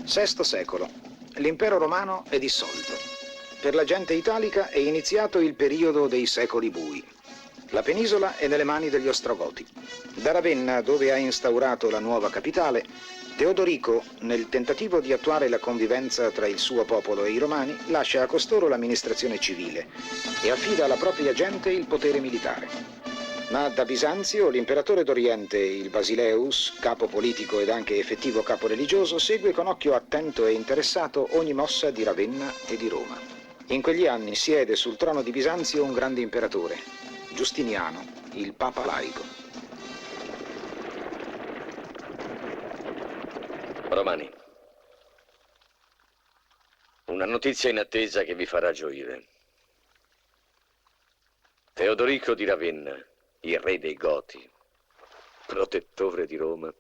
VI secolo. L'impero romano è dissolto. Per la gente italica è iniziato il periodo dei secoli bui. La penisola è nelle mani degli Ostrogoti. Da Ravenna, dove ha instaurato la nuova capitale, Teodorico, nel tentativo di attuare la convivenza tra il suo popolo e i romani, lascia a costoro l'amministrazione civile e affida alla propria gente il potere militare. Ma da Bisanzio l'imperatore d'Oriente, il Basileus, capo politico ed anche effettivo capo religioso, segue con occhio attento e interessato ogni mossa di Ravenna e di Roma. In quegli anni siede sul trono di Bisanzio un grande imperatore, Giustiniano, il Papa laico. Romani, una notizia inattesa che vi farà gioire. Teodorico di Ravenna, il re dei Goti, protettore di Roma,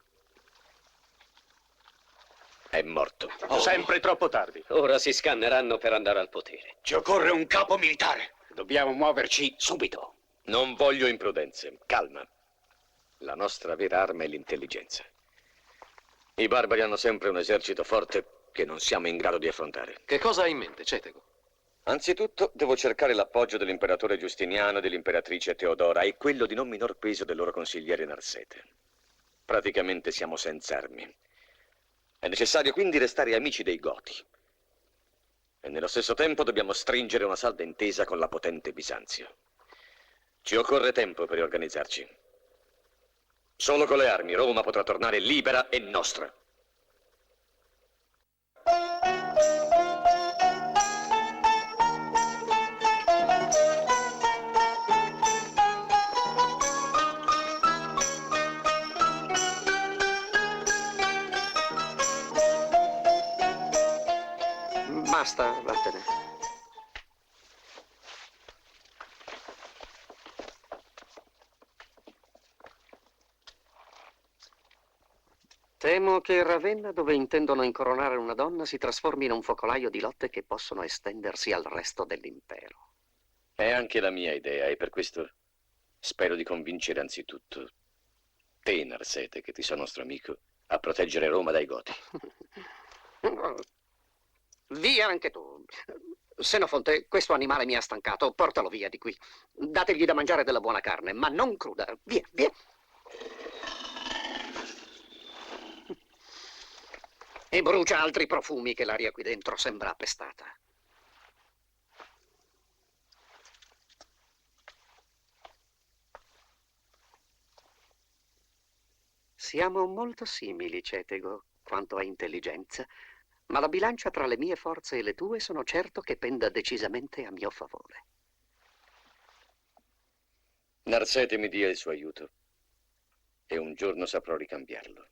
è morto. Sempre troppo tardi. Ora si scanneranno per andare al potere. Ci occorre un capo militare. Dobbiamo muoverci subito. Non voglio imprudenze, calma. La nostra vera arma è l'intelligenza. I barbari hanno sempre un esercito forte che non siamo in grado di affrontare. Che cosa hai in mente, Cetego? Anzitutto devo cercare l'appoggio dell'imperatore Giustiniano e dell'imperatrice Teodora e quello di non minor peso del loro consigliere Narsete. Praticamente siamo senza armi. È necessario quindi restare amici dei Goti. E nello stesso tempo dobbiamo stringere una salda intesa con la potente Bisanzio. Ci occorre tempo per riorganizzarci. Solo con le armi Roma potrà tornare libera e nostra. Basta, vattene. Temo che Ravenna, dove intendono incoronare una donna, si trasformi in un focolaio di lotte che possono estendersi al resto dell'impero. È anche la mia idea e per questo spero di convincere anzitutto te, Narsete, che ti so nostro amico, a proteggere Roma dai Goti. Via anche tu. Senofonte, questo animale mi ha stancato. Portalo via di qui. Dategli da mangiare della buona carne, ma non cruda. Via, via. E brucia altri profumi che l'aria qui dentro sembra appestata. Siamo molto simili, Cetego, quanto a intelligenza, ma la bilancia tra le mie forze e le tue sono certo che penda decisamente a mio favore. Narsete mi dia il suo aiuto e un giorno saprò ricambiarlo.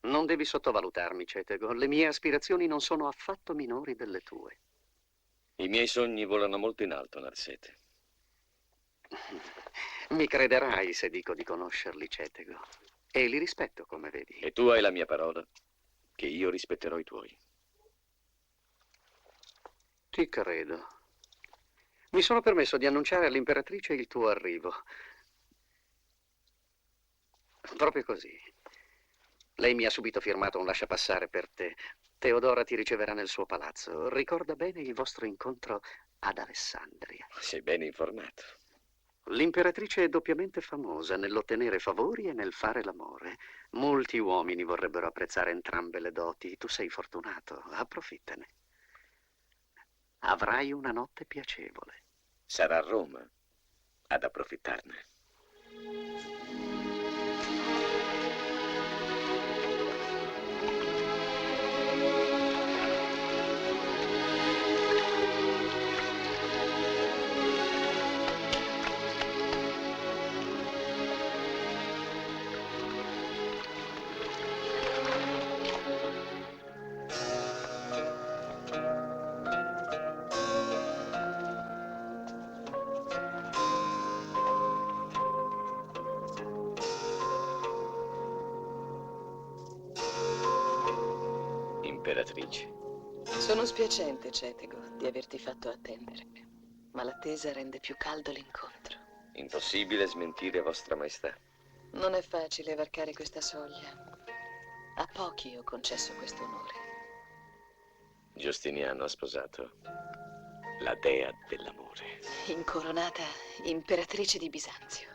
Non devi sottovalutarmi, Cetego. Le mie aspirazioni non sono affatto minori delle tue. I miei sogni volano molto in alto, Narsete. Mi crederai se dico di conoscerli, Cetego. E li rispetto, come vedi. E tu hai la mia parola, che io rispetterò i tuoi. Ti credo. Mi sono permesso di annunciare all'imperatrice il tuo arrivo. Proprio così. Lei mi ha subito firmato un lasciapassare per te. Teodora ti riceverà nel suo palazzo. Ricorda bene il vostro incontro ad Alessandria. Sei ben informato. L'imperatrice è doppiamente famosa nell'ottenere favori e nel fare l'amore. Molti uomini vorrebbero apprezzare entrambe le doti. Tu sei fortunato, approfittane. Avrai una notte piacevole. Sarà Roma ad approfittarne. Imperatrice. Sono spiacente, Cetego, di averti fatto attendere, ma l'attesa rende più caldo l'incontro. Impossibile smentire vostra maestà. Non è facile varcare questa soglia. A pochi ho concesso questo onore. Giustiniano ha sposato la dea dell'amore. Incoronata imperatrice di Bisanzio.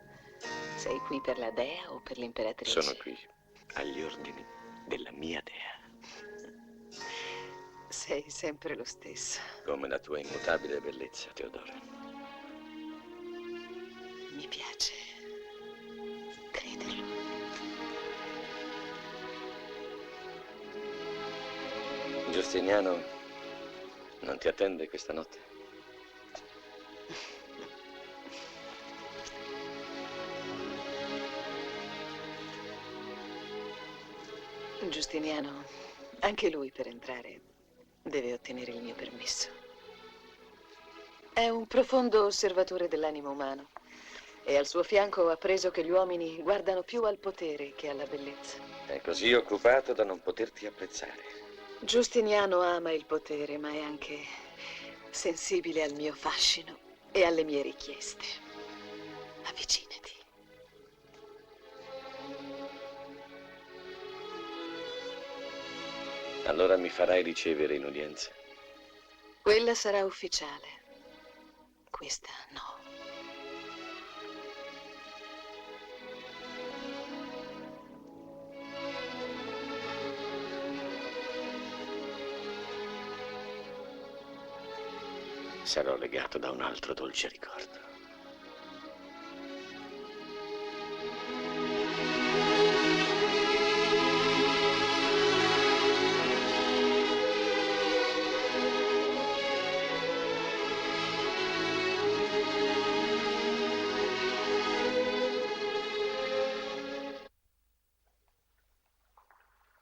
Sei qui per la dea o per l'imperatrice? Sono qui agli ordini della mia dea. Sei sempre lo stesso. Come la tua immutabile bellezza, Teodora. Mi piace crederlo. Giustiniano non ti attende questa notte? Giustiniano, anche lui per entrare deve ottenere il mio permesso. È un profondo osservatore dell'animo umano e al suo fianco ho appreso che gli uomini guardano più al potere che alla bellezza. È così occupato da non poterti apprezzare. Giustiniano ama il potere, ma è anche sensibile al mio fascino e alle mie richieste. Avvicinati. Allora mi farai ricevere in udienza. Quella sarà ufficiale. Questa no. Sarò legato da un altro dolce ricordo.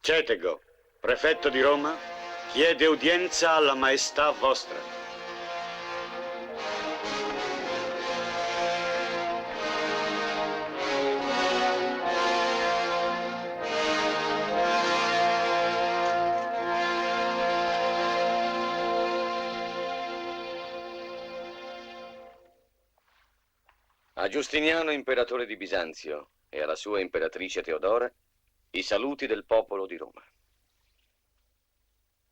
Cetego, prefetto di Roma, chiede udienza alla maestà vostra. A Giustiniano, imperatore di Bisanzio, e alla sua imperatrice Teodora, i saluti del popolo di Roma.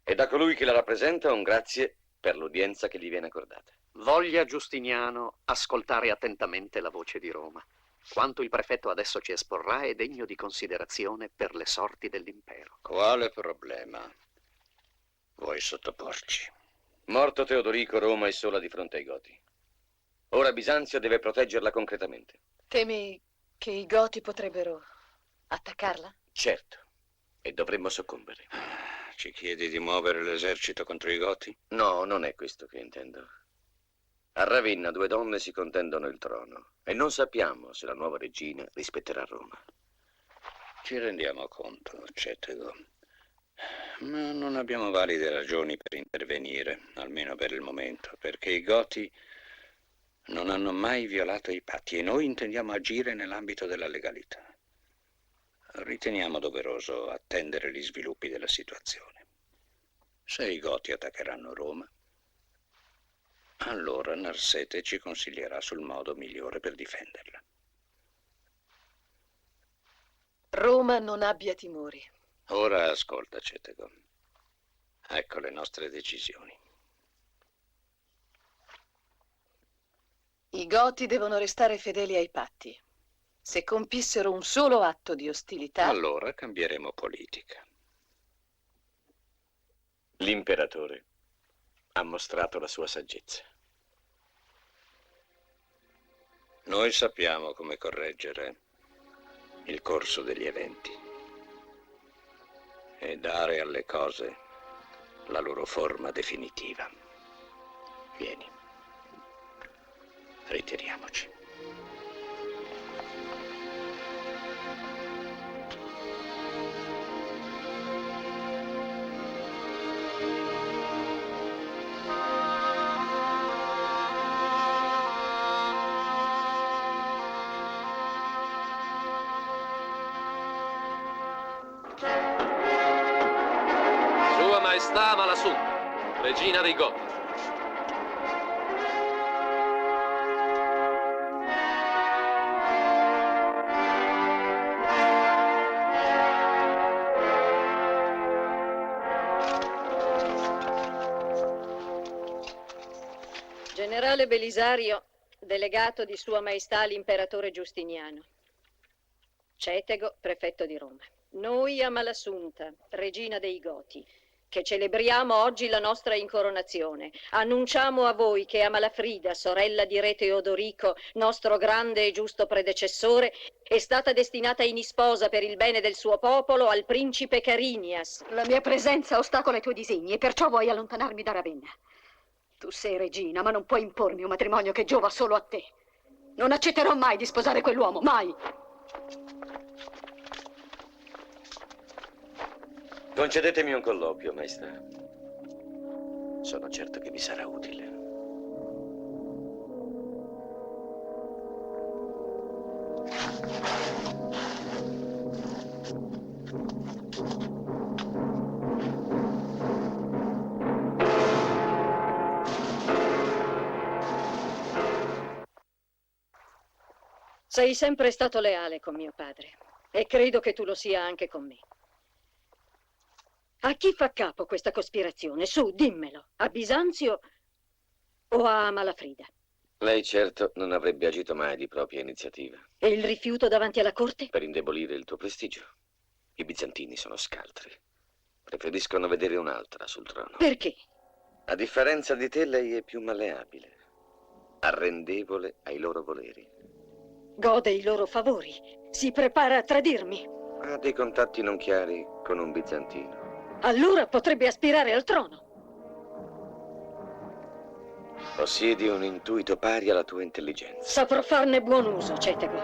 E da colui che la rappresenta un grazie per l'udienza che gli viene accordata. Voglia Giustiniano ascoltare attentamente la voce di Roma. Quanto il prefetto adesso ci esporrà è degno di considerazione per le sorti dell'impero. Quale problema vuoi sottoporci? Morto Teodorico, Roma è sola di fronte ai Goti. Ora Bisanzio deve proteggerla concretamente. Temi che i Goti potrebbero attaccarla? Certo, e dovremmo soccombere. Ci chiedi di muovere l'esercito contro i Goti? No, non è questo che intendo. A Ravenna 2 donne si contendono il trono e non sappiamo se la nuova regina rispetterà Roma. Ci rendiamo conto, Cetego, ma non abbiamo valide ragioni per intervenire, almeno per il momento, perché i Goti non hanno mai violato i patti e noi intendiamo agire nell'ambito della legalità. Riteniamo doveroso attendere gli sviluppi della situazione. Se i Goti attaccheranno Roma, allora Narsete ci consiglierà sul modo migliore per difenderla. Roma non abbia timori. Ora ascolta, Cetego. Ecco le nostre decisioni. I Goti devono restare fedeli ai patti. Se compissero un solo atto di ostilità... Allora cambieremo politica. L'imperatore ha mostrato la sua saggezza. Noi sappiamo come correggere il corso degli eventi e dare alle cose la loro forma definitiva. Vieni, ritiriamoci. Sua Maestà Malasuntha, regina dei Goti. Generale Belisario, delegato di Sua Maestà l'Imperatore Giustiniano. Cetego, prefetto di Roma. Noi Amalassunta, regina dei Goti, che celebriamo oggi la nostra incoronazione, annunciamo a voi che Amalafrida, sorella di re Teodorico, nostro grande e giusto predecessore, è stata destinata in sposa per il bene del suo popolo al principe Carinias. La mia presenza ostacola i tuoi disegni e perciò vuoi allontanarmi da Ravenna. Tu sei regina, ma non puoi impormi un matrimonio che giova solo a te. Non accetterò mai di sposare quell'uomo, mai! Concedetemi un colloquio, maestà. Sono certo che vi sarà utile. Sei sempre stato leale con mio padre e credo che tu lo sia anche con me. A chi fa capo questa cospirazione? Su, dimmelo. A Bisanzio o a Amalafrida? Lei certo non avrebbe agito mai di propria iniziativa. E il rifiuto davanti alla corte? Per indebolire il tuo prestigio. I bizantini sono scaltri. Preferiscono vedere un'altra sul trono. Perché? A differenza di te, lei è più malleabile, arrendevole ai loro voleri. Gode i loro favori. Si prepara a tradirmi. Ha dei contatti non chiari con un bizantino. Allora potrebbe aspirare al trono. Possiedi un intuito pari alla tua intelligenza. Saprò farne buon uso, Cetego.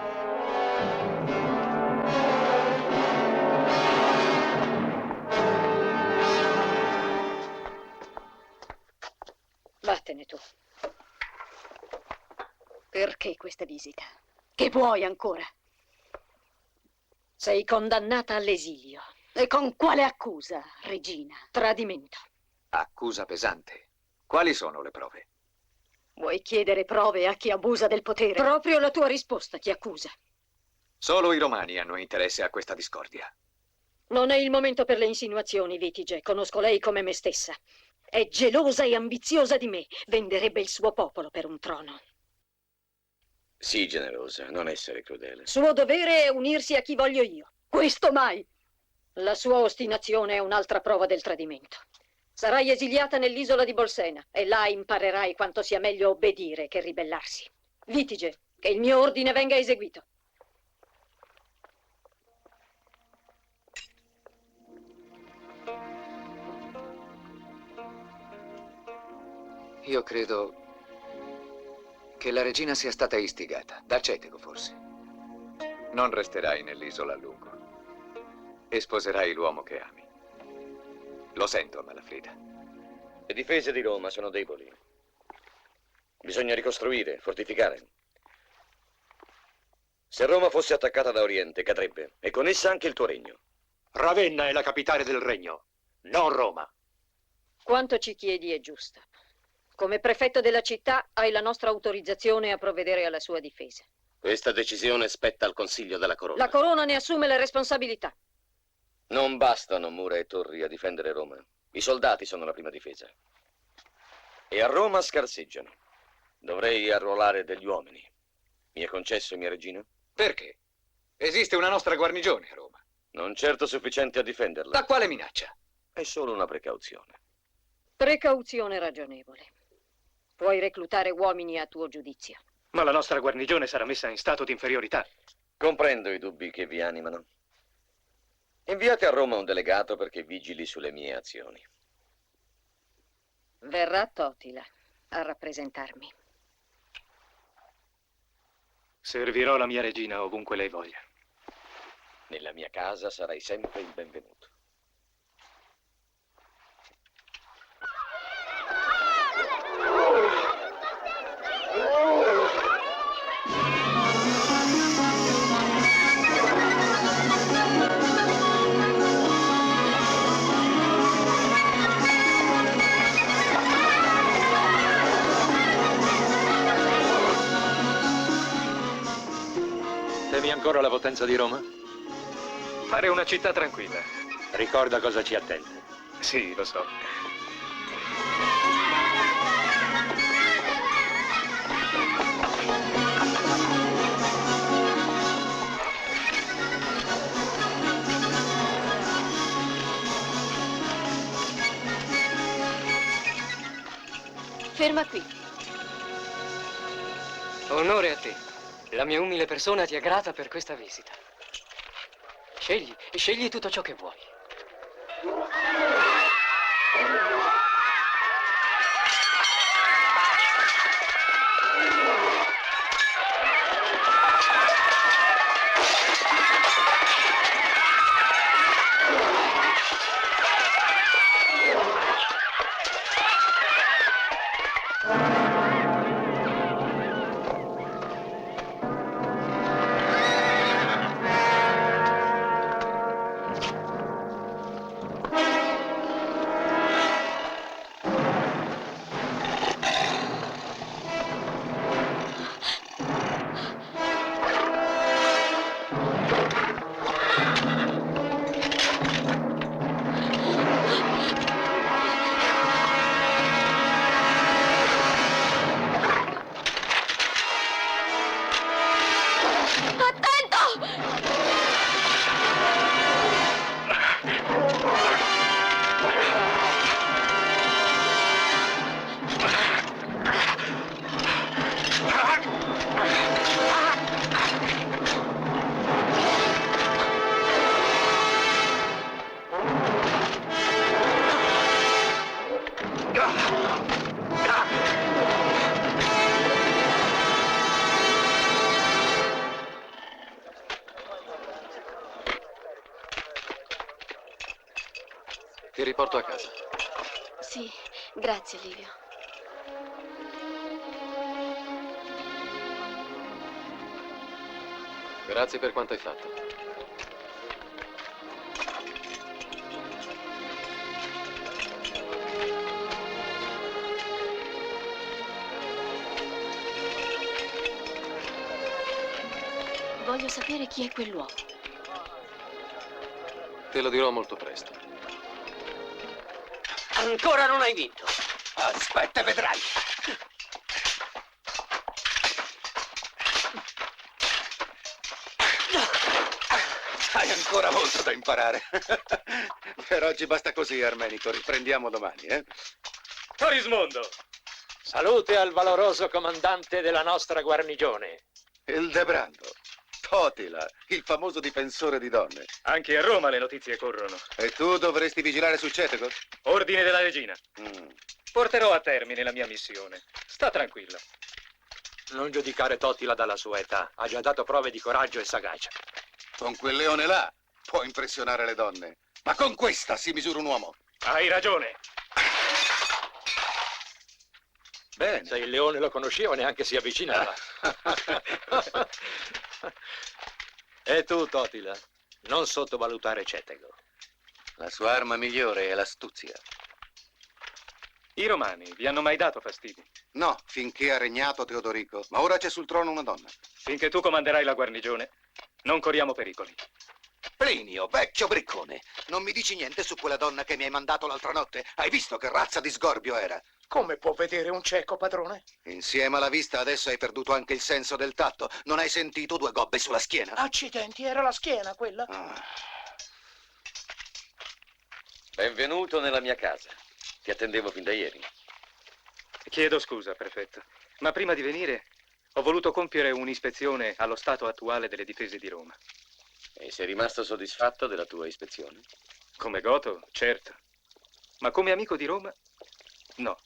Vattene tu. Perché questa visita? Che vuoi ancora? Sei condannata all'esilio. E con quale accusa, regina? Tradimento. Accusa pesante. Quali sono le prove? Vuoi chiedere prove a chi abusa del potere? Proprio la tua risposta ti accusa. Solo i romani hanno interesse a questa discordia. Non è il momento per le insinuazioni, Vitige. Conosco lei come me stessa. È gelosa e ambiziosa di me. Venderebbe il suo popolo per un trono. Sii generosa, non essere crudele. Suo dovere è unirsi a chi voglio io. Questo mai! La sua ostinazione è un'altra prova del tradimento. Sarai esiliata nell'isola di Bolsena e là imparerai quanto sia meglio obbedire che ribellarsi. Vitige, che il mio ordine venga eseguito. Io credo che la regina sia stata istigata, da Cetego forse. Non resterai nell'isola a lungo e sposerai l'uomo che ami. Lo sento, Amalafrida. Le difese di Roma sono deboli. Bisogna ricostruire, fortificare. Se Roma fosse attaccata da Oriente, cadrebbe, e con essa anche il tuo regno. Ravenna è la capitale del regno, non Roma. Quanto ci chiedi è giusto. Come prefetto della città hai la nostra autorizzazione a provvedere alla sua difesa. Questa decisione spetta al Consiglio della Corona. La corona ne assume le responsabilità. Non bastano mura e torri a difendere Roma. I soldati sono la prima difesa. E a Roma scarseggiano. Dovrei arruolare degli uomini. Mi è concesso, mia regina? Perché? Esiste una nostra guarnigione a Roma. Non certo sufficiente a difenderla. Da quale minaccia? È solo una precauzione. Precauzione ragionevole. Puoi reclutare uomini a tuo giudizio. Ma la nostra guarnigione sarà messa in stato di inferiorità. Comprendo i dubbi che vi animano. Inviate a Roma un delegato perché vigili sulle mie azioni. Verrà Totila a rappresentarmi. Servirò la mia regina ovunque lei voglia. Nella mia casa sarai sempre il benvenuto. Temi ancora la potenza di Roma? Fare una città tranquilla. Ricorda cosa ci attende. Sì, lo so. Ferma qui. Onore a te. La mia umile persona ti è grata per questa visita. Scegli tutto ciò che vuoi. Ti riporto a casa. Sì, grazie, Livio. Grazie per quanto hai fatto. Voglio sapere chi è quell'uomo. Te lo dirò molto presto. Ancora non hai vinto. Aspetta, vedrai. Hai ancora molto da imparare. Per oggi basta così, Armenico. Riprendiamo domani, eh? Torismondo! Salute al valoroso comandante della nostra guarnigione. Il Debrando. Totila, il famoso difensore di donne. Anche a Roma le notizie corrono. E tu dovresti vigilare su Cetego? Ordine della regina. Porterò a termine la mia missione. Sta tranquillo. Non giudicare Totila dalla sua età. Ha già dato prove di coraggio e sagacia. Con quel leone là può impressionare le donne. Ma con questa si misura un uomo. Hai ragione. Bene. Se il leone lo conosceva, neanche si avvicinava. E tu, Totila, non sottovalutare Cetego. La sua arma migliore è l'astuzia. I romani vi hanno mai dato fastidio? No, finché ha regnato Teodorico. Ma ora c'è sul trono una donna. Finché tu comanderai la guarnigione, non corriamo pericoli. Plinio, vecchio briccone, non mi dici niente su quella donna che mi hai mandato l'altra notte? Hai visto che razza di sgorbio era? Come può vedere un cieco, padrone? Insieme alla vista adesso hai perduto anche il senso del tatto. Non hai sentito 2 gobbe sulla schiena? Accidenti, era la schiena quella? Benvenuto nella mia casa. Ti attendevo fin da ieri. Chiedo scusa, prefetto, ma prima di venire ho voluto compiere un'ispezione allo stato attuale delle difese di Roma. E sei rimasto soddisfatto della tua ispezione? Come goto, certo. Ma come amico di Roma, no.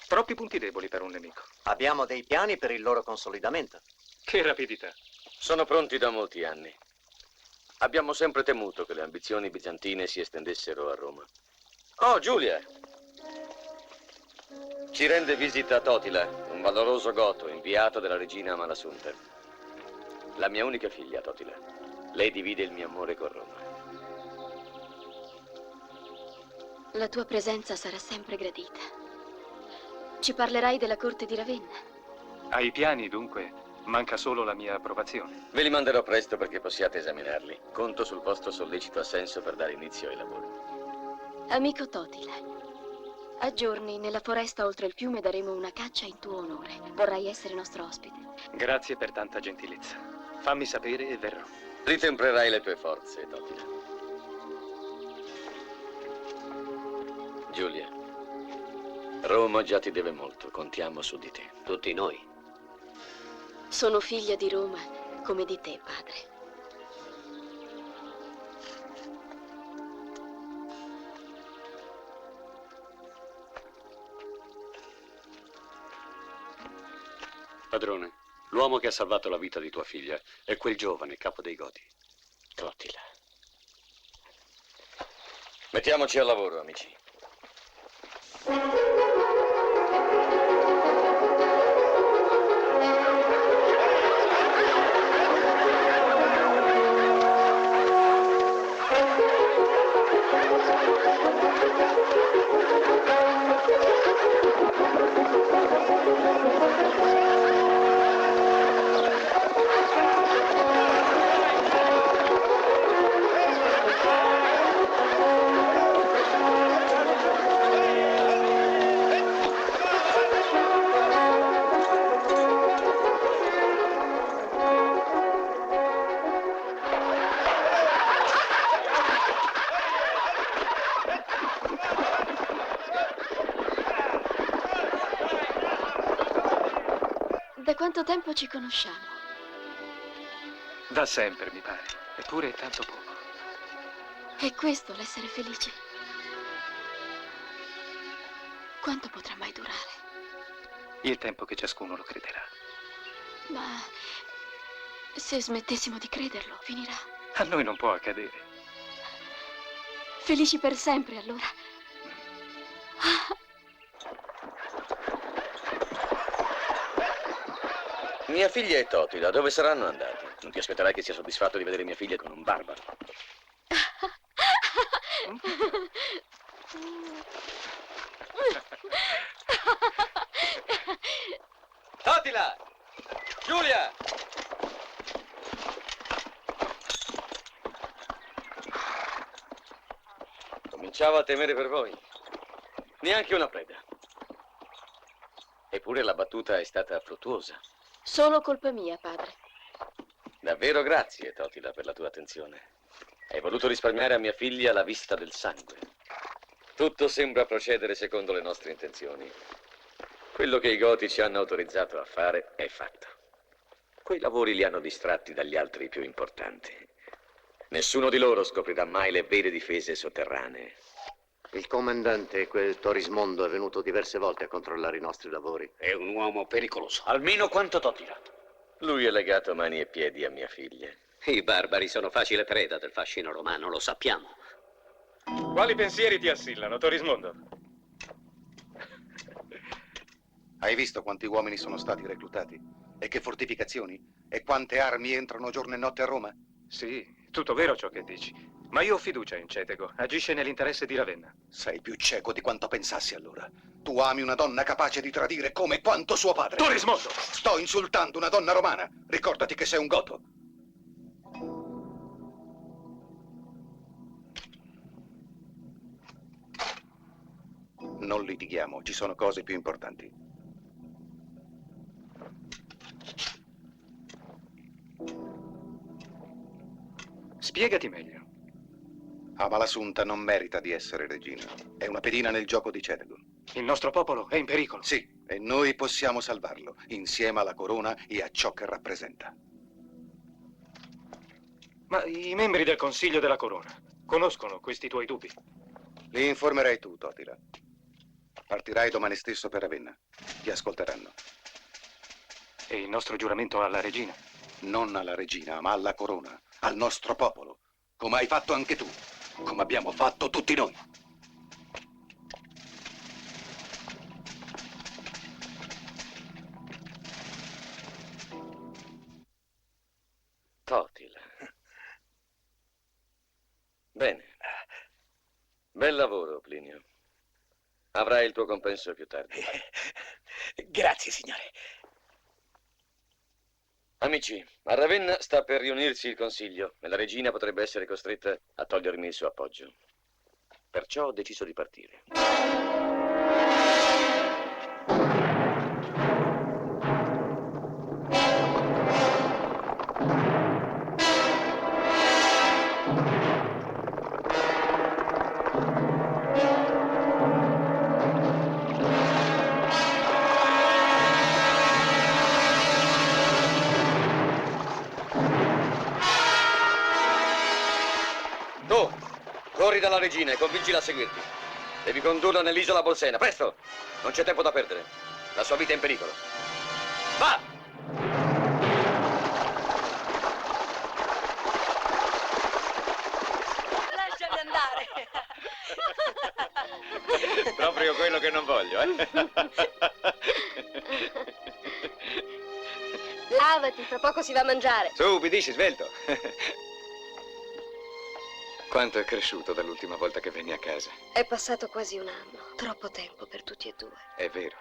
Troppi punti deboli per un nemico. Abbiamo dei piani per il loro consolidamento. Che rapidità. Sono pronti da molti anni. Abbiamo sempre temuto che le ambizioni bizantine si estendessero a Roma. Oh, Giulia! Ci rende visita Totila, un valoroso goto inviato dalla regina Amalasuntha. La mia unica figlia, Totila. Lei divide il mio amore con Roma. La tua presenza sarà sempre gradita. Ci parlerai della corte di Ravenna? Hai piani, dunque? Manca solo la mia approvazione. Ve li manderò presto perché possiate esaminarli. Conto sul vostro sollecito assenso per dare inizio ai lavori. Amico Totila, a giorni nella foresta oltre il fiume daremo una caccia in tuo onore. Vorrai essere nostro ospite? Grazie per tanta gentilezza. Fammi sapere e verrò. Ritemprerai le tue forze, Totila. Giulia, Roma già ti deve molto, contiamo su di te. Tutti noi. Sono figlia di Roma, come di te, padre. Padrone, l'uomo che ha salvato la vita di tua figlia è quel giovane capo dei Goti. Totila. Mettiamoci al lavoro, amici. Da quanto tempo ci conosciamo? Da sempre, mi pare. Eppure è tanto poco. È questo l'essere felici? Quanto potrà mai durare? Il tempo che ciascuno lo crederà. Ma se smettessimo di crederlo, finirà. A noi non può accadere. Felici per sempre, allora. Mia figlia e Totila, dove saranno andati? Non ti aspetterai che sia soddisfatto di vedere mia figlia con un barbaro. Totila! Giulia! Cominciavo a temere per voi. Neanche una preda. Eppure la battuta è stata fruttuosa. Solo colpa mia, padre. Davvero grazie, Totila, per la tua attenzione. Hai voluto risparmiare a mia figlia la vista del sangue. Tutto sembra procedere secondo le nostre intenzioni. Quello che i Goti ci hanno autorizzato a fare è fatto. Quei lavori li hanno distratti dagli altri più importanti. Nessuno di loro scoprirà mai le vere difese sotterranee. Il comandante, quel Torismondo, è venuto diverse volte a controllare i nostri lavori. È un uomo pericoloso, almeno quanto Totila. Lui è legato mani e piedi a mia figlia. I barbari sono facile preda del fascino romano, lo sappiamo. Quali pensieri ti assillano, Torismondo? Hai visto quanti uomini sono stati reclutati? E che fortificazioni? E quante armi entrano giorno e notte a Roma? Sì, tutto vero ciò che dici. Ma io ho fiducia in Cetego. Agisce nell'interesse di Ravenna. Sei più cieco di quanto pensassi allora. Tu ami una donna capace di tradire come quanto suo padre. Torismondo! Sto insultando una donna romana. Ricordati che sei un goto. Non litighiamo, ci sono cose più importanti. Spiegati meglio. Amalasuntha non merita di essere regina. È una pedina nel gioco di Cetego. Il nostro popolo è in pericolo. Sì, e noi possiamo salvarlo, insieme alla corona e a ciò che rappresenta. Ma i membri del Consiglio della Corona conoscono questi tuoi dubbi? Li informerai tu, Totila. Partirai domani stesso per Ravenna. Ti ascolteranno. E il nostro giuramento alla regina? Non alla regina, ma alla corona, al nostro popolo. Come hai fatto anche tu, come abbiamo fatto tutti noi. Totila. Bene. Bel lavoro, Plinio. Avrai il tuo compenso più tardi. Grazie, signore. Amici, a Ravenna sta per riunirsi il consiglio e la regina potrebbe essere costretta a togliermi il suo appoggio. Perciò ho deciso di partire. Corri dalla regina e convincila a seguirti. Devi condurla nell'isola Bolsena. Presto! Non c'è tempo da perdere. La sua vita è in pericolo. Va! Lasciami andare. Proprio quello che non voglio, eh? Lavati, fra poco si va a mangiare. Su, ubbidisci, svelto. Quanto è cresciuto dall'ultima volta che venni a casa? È passato quasi un anno. Troppo tempo per tutti e due. È vero.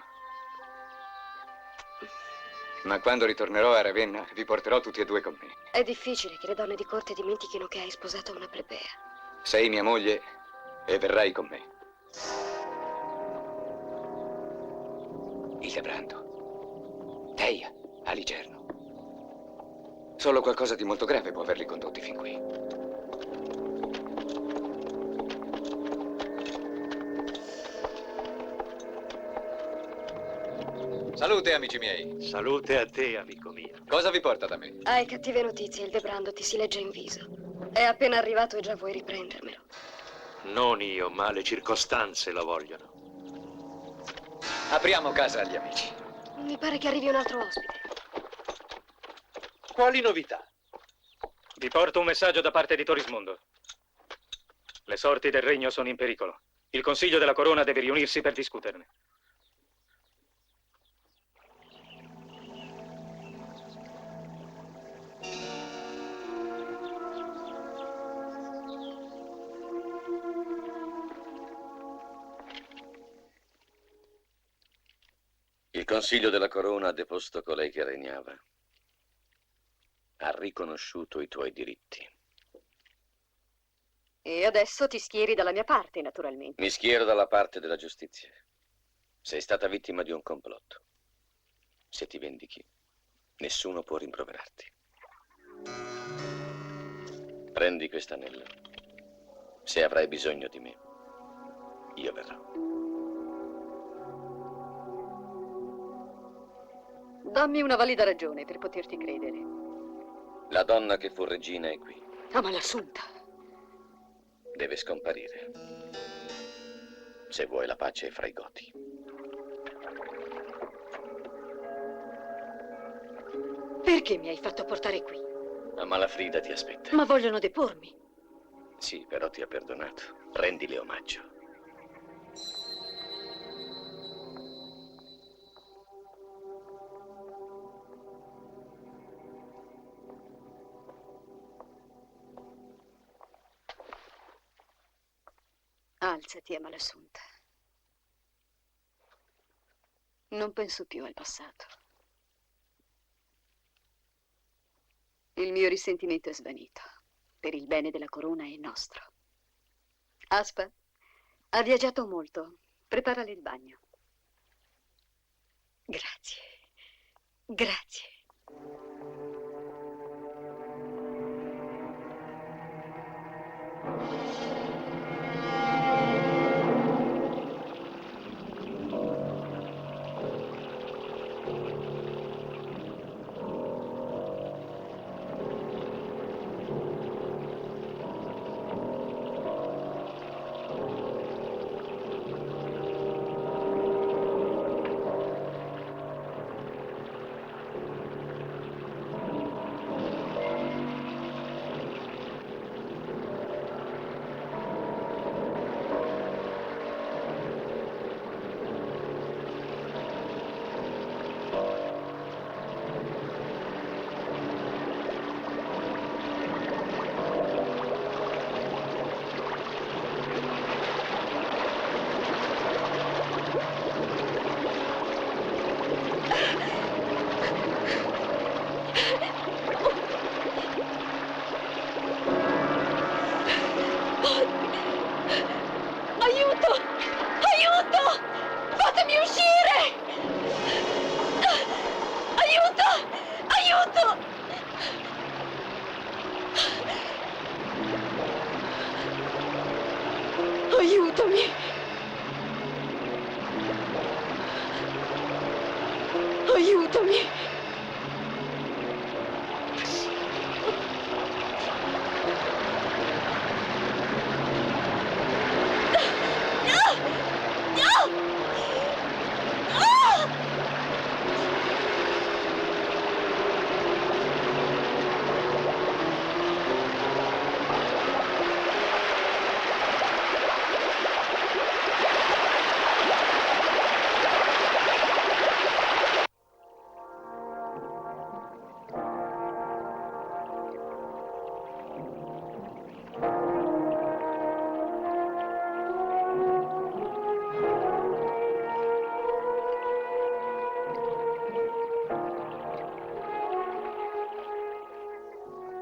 Ma quando ritornerò a Ravenna, vi porterò tutti e due con me. È difficile che le donne di corte dimentichino che hai sposato una plebea. Sei mia moglie e verrai con me. Ildebrando. Teia, Aligerno. Solo qualcosa di molto grave può averli condotti fin qui. Salute, amici miei. Salute a te, amico mio. Cosa vi porta da me? Hai cattive notizie, Ildebrando, ti si legge in viso. È appena arrivato e già vuoi riprendermelo. Non io, ma le circostanze lo vogliono. Apriamo casa agli amici. Mi pare che arrivi un altro ospite. Quali novità? Vi porto un messaggio da parte di Torismondo. Le sorti del regno sono in pericolo. Il Consiglio della Corona deve riunirsi per discuterne. Il Consiglio della Corona ha deposto colei che regnava. Ha riconosciuto i tuoi diritti. E adesso ti schieri dalla mia parte, naturalmente. Mi schiero dalla parte della giustizia. Sei stata vittima di un complotto. Se ti vendichi, nessuno può rimproverarti. Prendi quest'anello. Se avrai bisogno di me, io verrò. Dammi una valida ragione per poterti credere. La donna che fu regina è qui. Amalassunta. Deve scomparire. Se vuoi la pace fra i Goti. Perché mi hai fatto portare qui? La Malafrida ti aspetta. Ma vogliono depormi. Sì, però ti ha perdonato. Rendile omaggio. Alzati, Amalassunta. Non penso più al passato. Il mio risentimento è svanito. Per il bene della corona è nostro. Aspa, ha viaggiato molto. Preparale il bagno. Grazie. Grazie.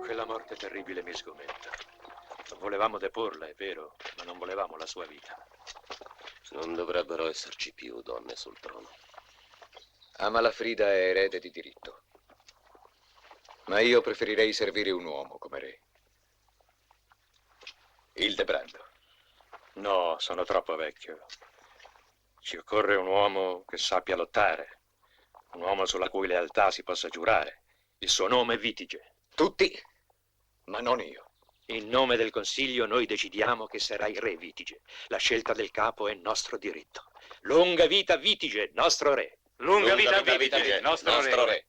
Quella morte terribile mi sgomenta. Volevamo deporla, è vero, ma non volevamo la sua vita. Non dovrebbero esserci più donne sul trono. Amalafrida è erede di diritto. Ma io preferirei servire un uomo come re. Ildebrando. No, sono troppo vecchio. Ci occorre un uomo che sappia lottare. Un uomo sulla cui lealtà si possa giurare. Il suo nome è Vitige. Tutti, ma non io. In nome del Consiglio noi decidiamo che sarai re, Vitige. La scelta del capo è nostro diritto. Lunga vita Vitige, nostro re. Lunga vita Vitige, nostro re.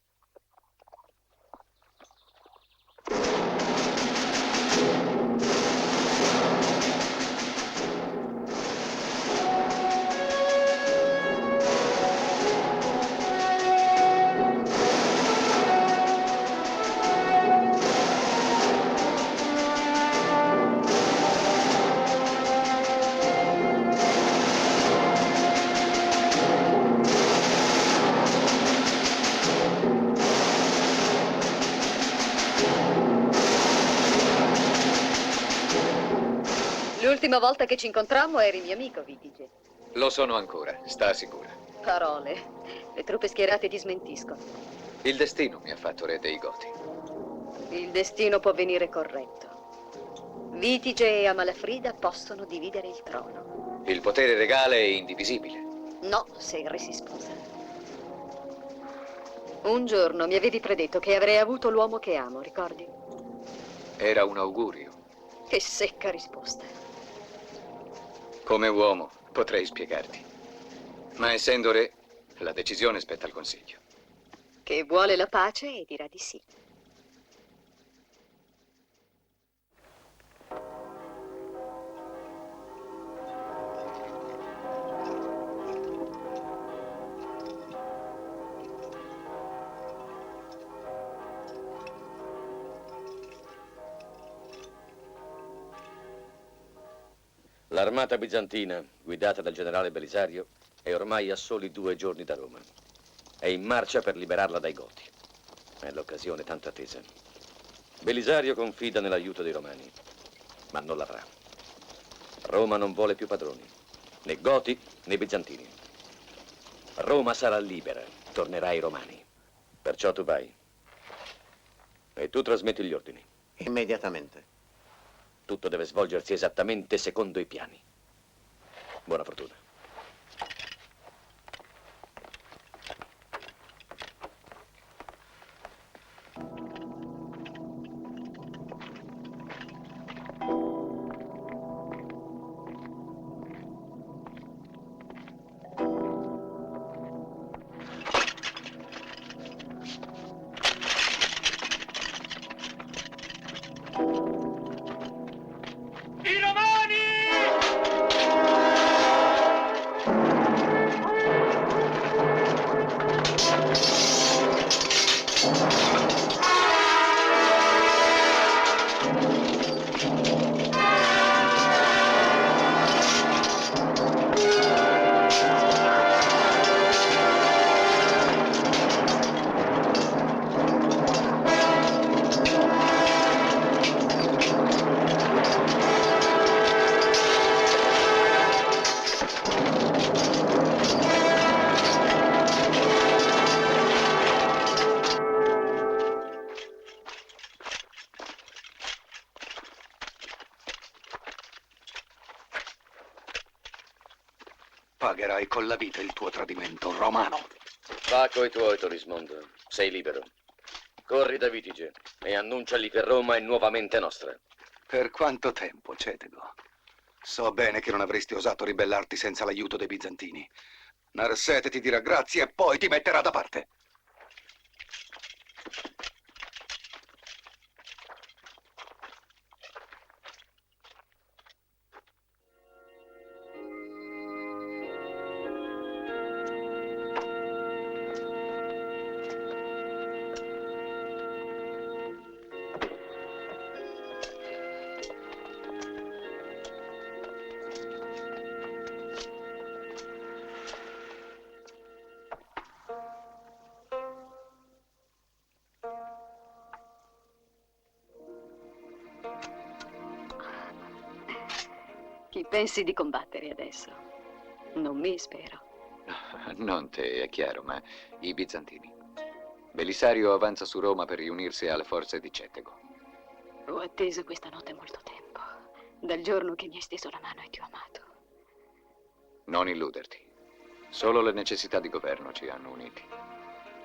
L'ultima volta che ci incontrammo eri mio amico, Vitige. Lo sono ancora, sta sicura. Parole. Le truppe schierate ti smentiscono. Il destino mi ha fatto re dei Goti. Il destino può venire corretto. Vitige e Amalafrida possono dividere il trono. Il potere regale è indivisibile. No, se il re si sposa. Un giorno mi avevi predetto che avrei avuto l'uomo che amo, ricordi? Era un augurio. Che secca risposta. Come uomo potrei spiegarti. Ma essendo re, la decisione spetta al Consiglio. Che vuole la pace e dirà di sì. L'armata bizantina, guidata dal generale Belisario, è ormai a soli 2 giorni da Roma. È in marcia per liberarla dai Goti. È l'occasione tanto attesa. Belisario confida nell'aiuto dei Romani, ma non l'avrà. Roma non vuole più padroni, né Goti né Bizantini. Roma sarà libera, tornerà ai Romani. Perciò tu vai. E tu trasmetti gli ordini. Immediatamente. Tutto deve svolgersi esattamente secondo i piani. Buona fortuna. Pagherai con la vita il tuo tradimento, Romano. Va coi tuoi, Torismondo. Sei libero. Corri da Vitige e annunciali che Roma è nuovamente nostra. Per quanto tempo, Cetego? So bene che non avresti osato ribellarti senza l'aiuto dei bizantini. Narsete ti dirà grazie e poi ti metterà da parte. Chi pensi di combattere adesso? Non mi, spero. Non te, è chiaro, ma i bizantini. Belisario avanza su Roma per riunirsi alle forze di Cetego. Ho atteso questa notte molto tempo, dal giorno che mi hai steso la mano e ti ho amato. Non illuderti. Solo le necessità di governo ci hanno uniti.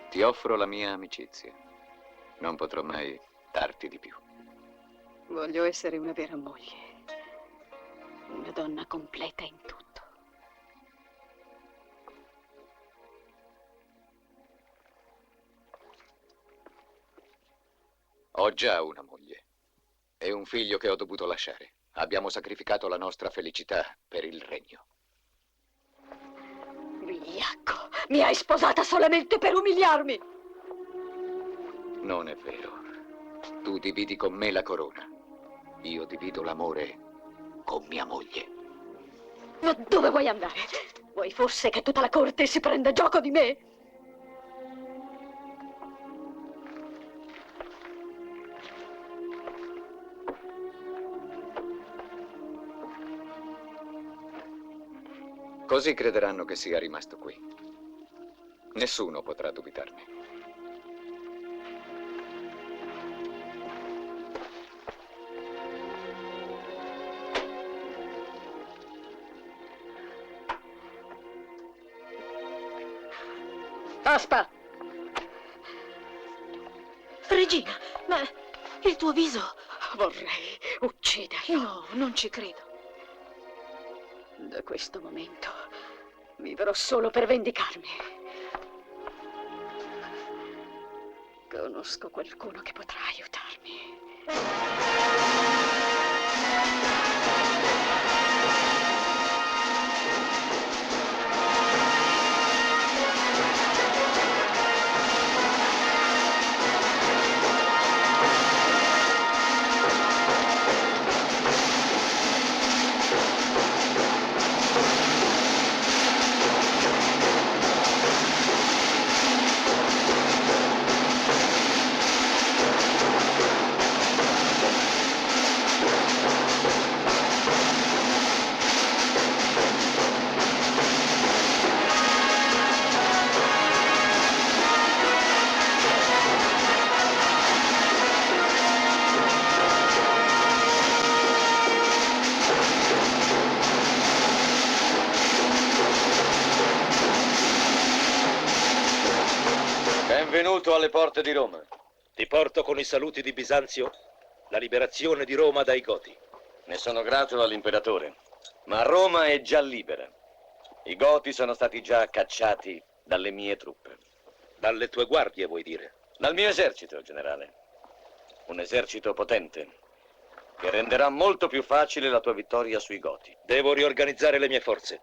Ti offro la mia amicizia. Non potrò mai darti di più. Voglio essere una vera moglie. Una donna completa in tutto. Ho già una moglie e un figlio che ho dovuto lasciare. Abbiamo sacrificato la nostra felicità per il regno. Vigliacco, mi hai sposata solamente per umiliarmi. Non è vero. Tu dividi con me la corona. Io divido l'amore con mia moglie. Ma dove vuoi andare? Vuoi forse che tutta la corte si prenda gioco di me? Così crederanno che sia rimasto qui. Nessuno potrà dubitarne. Aspa! Regina, ma il tuo viso... Vorrei ucciderlo. No, non ci credo. Da questo momento vivrò solo per vendicarmi. Conosco qualcuno che potrà aiutarmi. Benvenuto alle porte di Roma. Ti porto con i saluti di Bisanzio la liberazione di Roma dai Goti. Ne sono grato all'imperatore, ma Roma è già libera. I Goti sono stati già cacciati dalle mie truppe. Dalle tue guardie, vuoi dire? Dal mio esercito, generale. Un esercito potente, che renderà molto più facile la tua vittoria sui Goti. Devo riorganizzare le mie forze.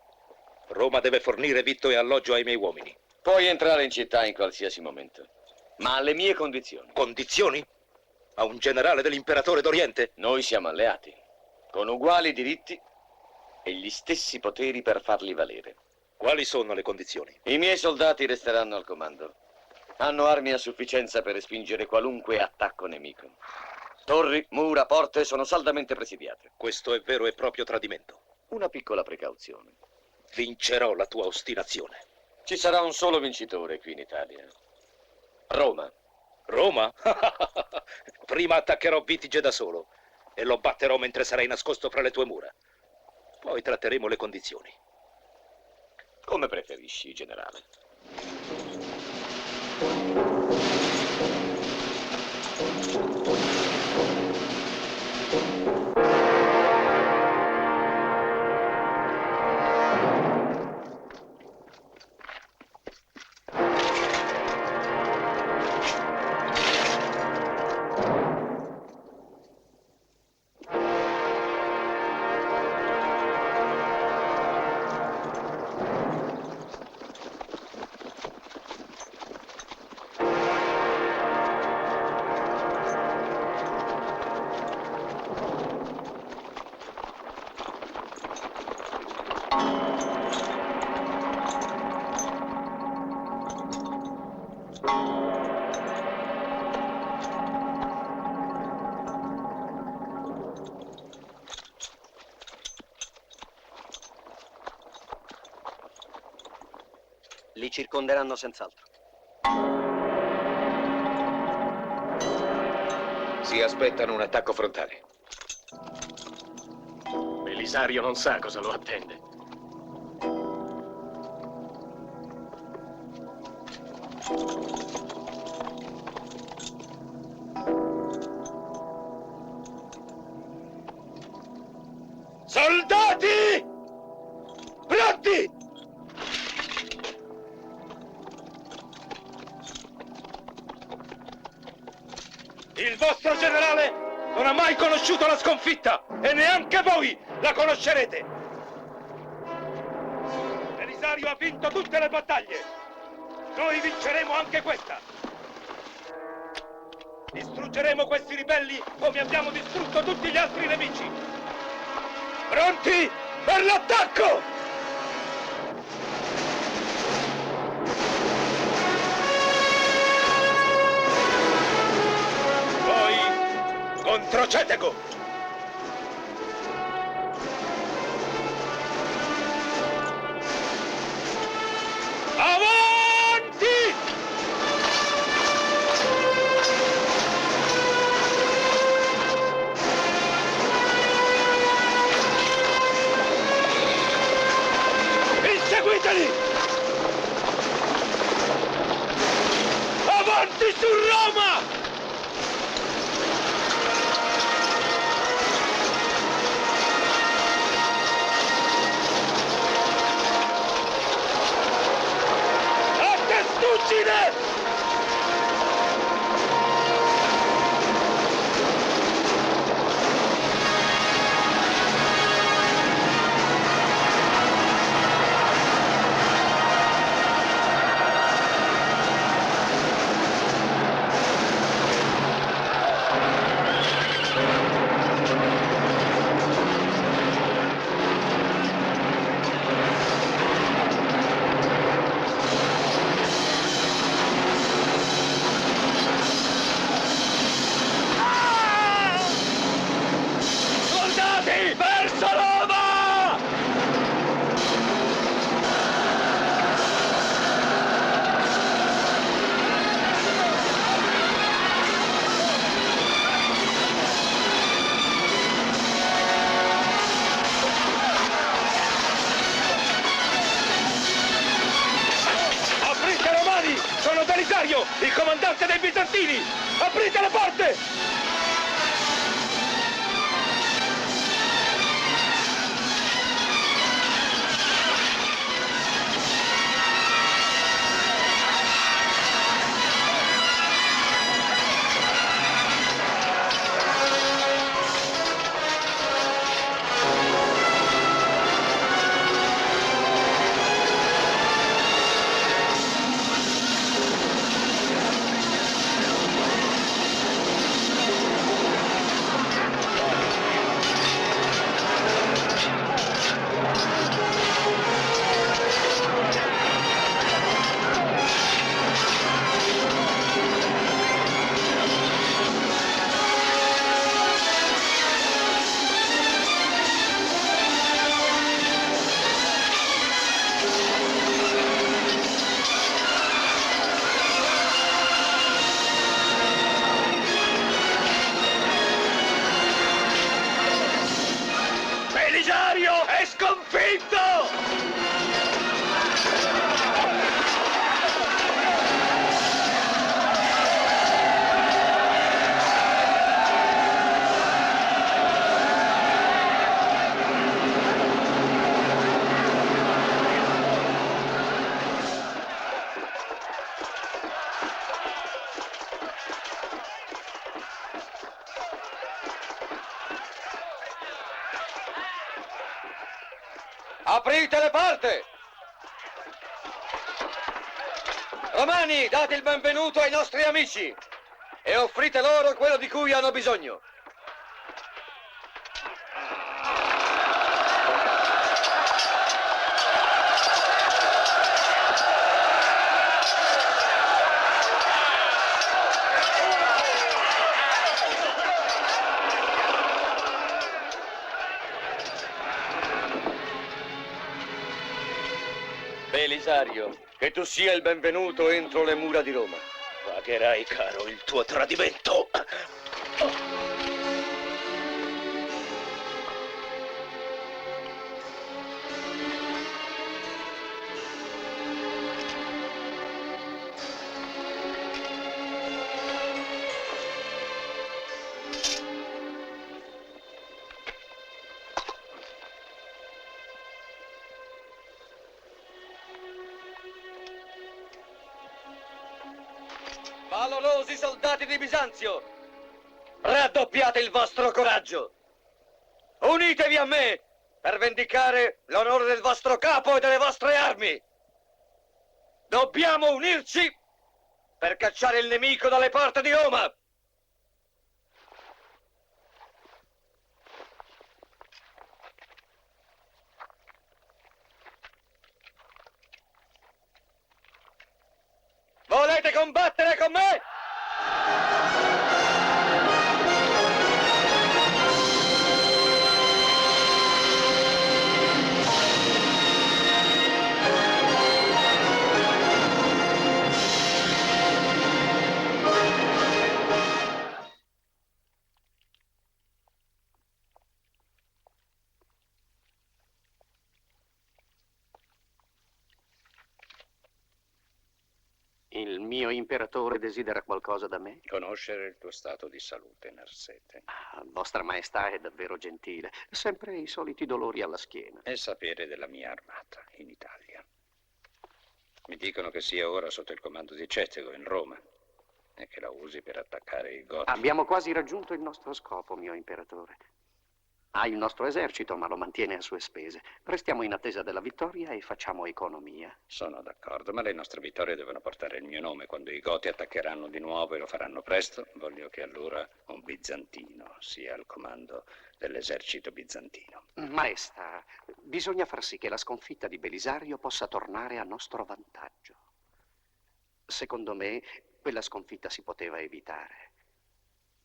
Roma deve fornire vitto e alloggio ai miei uomini. Puoi entrare in città in qualsiasi momento, ma alle mie condizioni. Condizioni? A un generale dell'imperatore d'Oriente? Noi siamo alleati, con uguali diritti e gli stessi poteri per farli valere. Quali sono le condizioni? I miei soldati resteranno al comando. Hanno armi a sufficienza per respingere qualunque attacco nemico. Torri, mura, porte sono saldamente presidiate. Questo è vero e proprio tradimento. Una piccola precauzione. Vincerò la tua ostinazione. Ci sarà un solo vincitore qui in Italia. Roma. Roma? Prima attaccherò Vitige da solo e lo batterò mentre sarai nascosto fra le tue mura. Poi tratteremo le condizioni. Come preferisci, generale. Li circonderanno senz'altro. Si aspettano un attacco frontale. Belisario non sa cosa lo attende. Soldati! Pronti! Il vostro generale non ha mai conosciuto la sconfitta e neanche voi la conoscerete. Belisario ha vinto tutte le battaglie. Noi vinceremo anche questa. Distruggeremo questi ribelli come abbiamo distrutto tutti gli altri nemici. Pronti per l'attacco! Voi contro Cetego! Avanti! Inseguiteli! Avanti su Roma! A testuggine! Soldati, verso Roma! Aprite Romani! Sono Belisario, il comandante dei bizantini! Aprite le porte! Belisario è sconfitto! Aprite le porte! Romani, date il benvenuto ai nostri amici e offrite loro quello di cui hanno bisogno. Belisario, che tu sia il benvenuto entro le mura di Roma. Pagherai caro il tuo tradimento. Valorosi soldati di Bisanzio, raddoppiate il vostro coraggio. Unitevi a me per vendicare l'onore del vostro capo e delle vostre armi. Dobbiamo unirci per cacciare il nemico dalle porte di Roma. Volete combattere con me? Il mio imperatore desidera qualcosa da me? Conoscere il tuo stato di salute, Narsete. Vostra Maestà è davvero gentile. Sempre i soliti dolori alla schiena. E sapere della mia armata in Italia. Mi dicono che sia ora sotto il comando di Cetego in Roma e che la usi per attaccare i Goti. Abbiamo quasi raggiunto il nostro scopo, mio imperatore. Ha il nostro esercito, ma lo mantiene a sue spese. Restiamo in attesa della vittoria e facciamo economia. Sono d'accordo, ma le nostre vittorie devono portare il mio nome. Quando i Goti attaccheranno di nuovo e lo faranno presto, voglio che allora un bizantino sia al comando dell'esercito bizantino. Maestà, bisogna far sì che la sconfitta di Belisario possa tornare a nostro vantaggio. Secondo me, quella sconfitta si poteva evitare.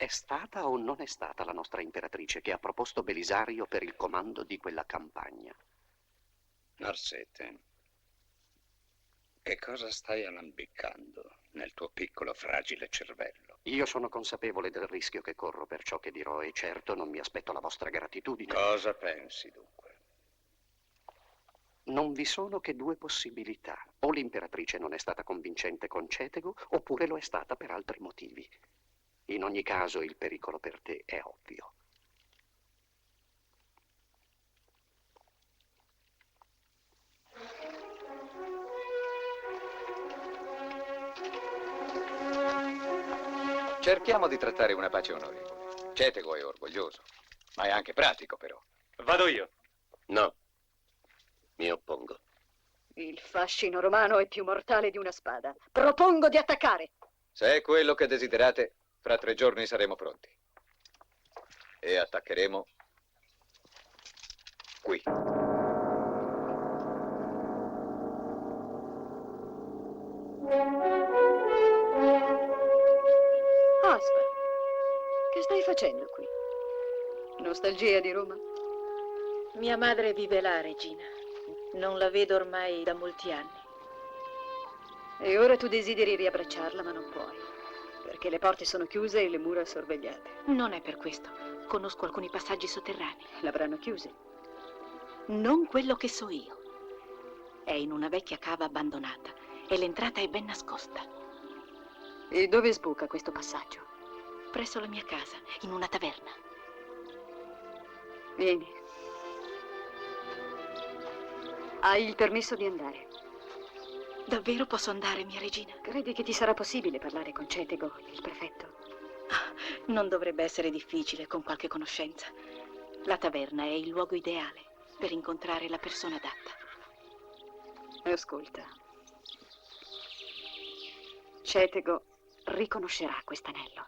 È stata o non è stata la nostra imperatrice che ha proposto Belisario per il comando di quella campagna? Narsete, che cosa stai alambiccando nel tuo piccolo fragile cervello? Io sono consapevole del rischio che corro per ciò che dirò e certo non mi aspetto la vostra gratitudine. Cosa pensi dunque? Non vi sono che due possibilità. O l'imperatrice non è stata convincente con Cetego, oppure lo è stata per altri motivi. In ogni caso il pericolo per te è ovvio. Cerchiamo di trattare una pace onorevole. Cetego è orgoglioso, ma è anche pratico, però. Vado io. No, mi oppongo. Il fascino romano è più mortale di una spada. Propongo di attaccare. Se è quello che desiderate, fra 3 giorni saremo pronti. E attaccheremo qui. Aspa, che stai facendo qui? Nostalgia di Roma? Mia madre vive là, regina. Non la vedo ormai da molti anni. E ora tu desideri riabbracciarla, ma non puoi. Perché le porte sono chiuse e le mura sorvegliate. Non è per questo. Conosco alcuni passaggi sotterranei. L'avranno chiuse. Non quello che so io. È in una vecchia cava abbandonata e l'entrata è ben nascosta. E dove sbuca questo passaggio? Presso la mia casa, in una taverna. Vieni. Hai il permesso di andare. Davvero posso andare, mia regina? Credi che ti sarà possibile parlare con Cetego, il prefetto? Non dovrebbe essere difficile con qualche conoscenza. La taverna è il luogo ideale per incontrare la persona adatta. Ascolta. Cetego riconoscerà quest'anello.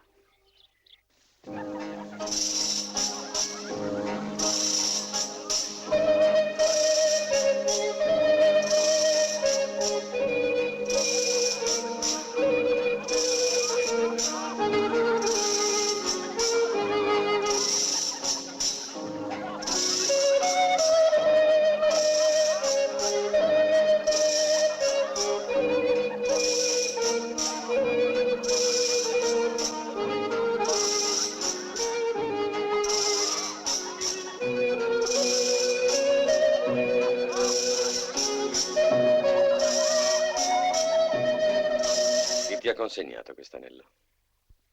ha consegnato questo anello?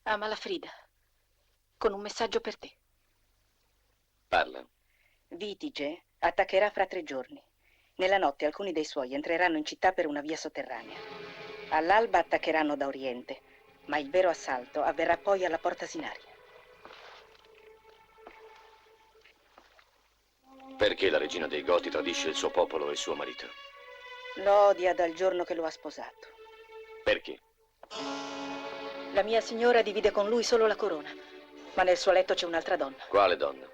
A Malafrida, con un messaggio per te. Parla. Vitige attaccherà fra 3 giorni. Nella notte alcuni dei suoi entreranno in città per una via sotterranea. All'alba attaccheranno da oriente, ma il vero assalto avverrà poi alla porta Sinaria. Perché la regina dei Goti tradisce il suo popolo e il suo marito? Lo odia dal giorno che lo ha sposato. Perché? La mia signora divide con lui solo la corona, ma nel suo letto c'è un'altra donna. Quale donna?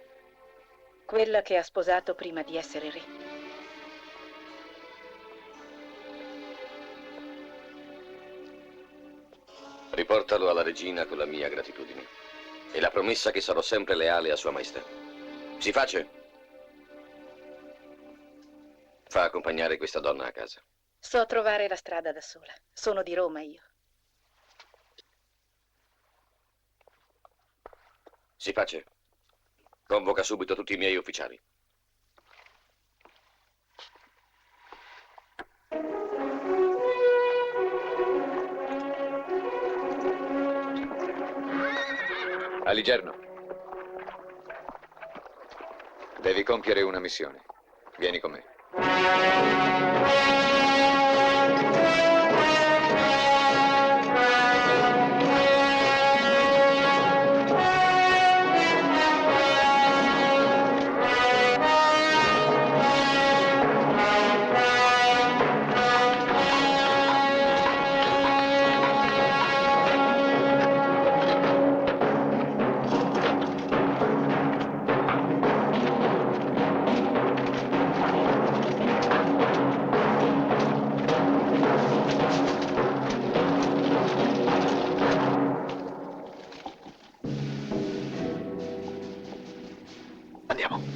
Quella che ha sposato prima di essere re. Riportalo alla regina con la mia gratitudine e la promessa che sarò sempre leale a Sua Maestà. Si face? Fa accompagnare questa donna a casa. So trovare la strada da sola. Sono di Roma io. Si face? Convoca subito tutti i miei ufficiali. Aligerno. Devi compiere una missione. Vieni con me. Andiamo.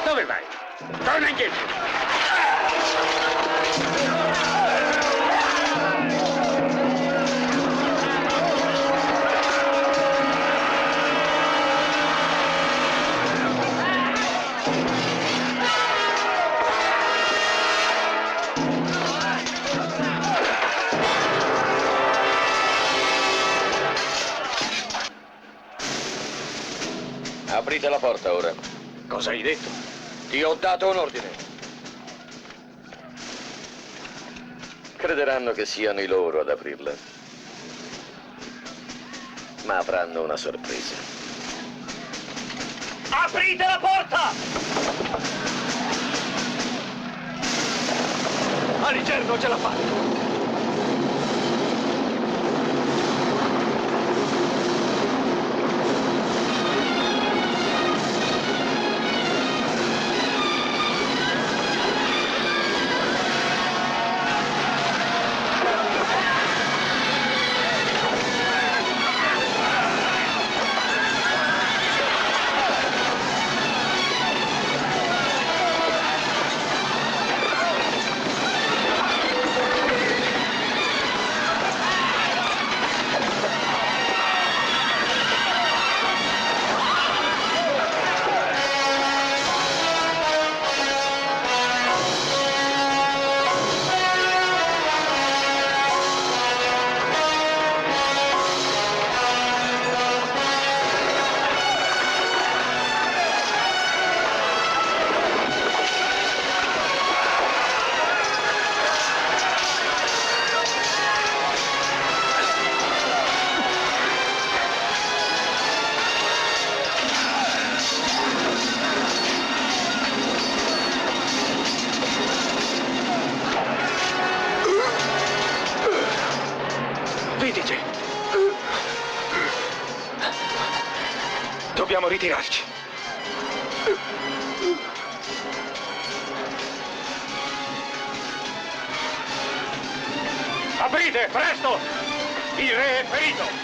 Dove vai? Torna indietro! Aprite la porta ora. Cosa hai detto? Ti ho dato un ordine. Crederanno che siano i loro ad aprirla. Ma avranno una sorpresa. Aprite la porta! Alicerno ce l'ha fatta! Vitice! Dobbiamo ritirarci. Aprite, presto! Il re è ferito!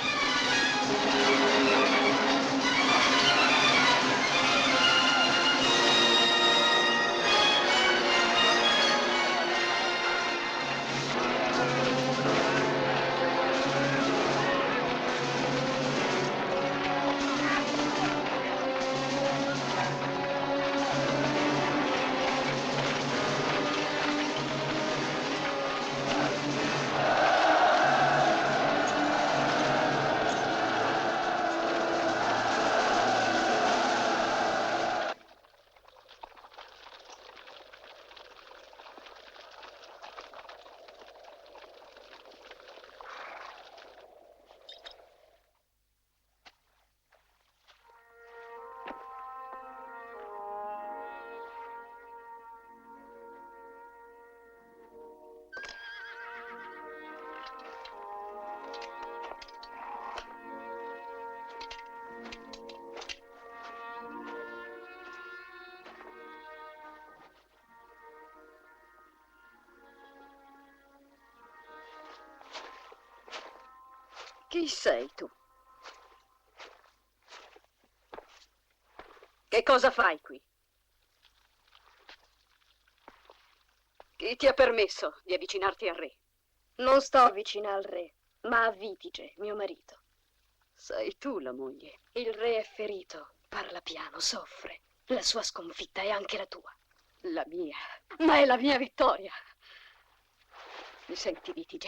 Chi sei tu? Che cosa fai qui? Chi ti ha permesso di avvicinarti al re? Non sto vicina al re, ma a Vitice, mio marito. Sei tu la moglie. Il re è ferito, parla piano, soffre. La sua sconfitta è anche la tua. La mia. Ma è la mia vittoria. Mi senti, Vitice?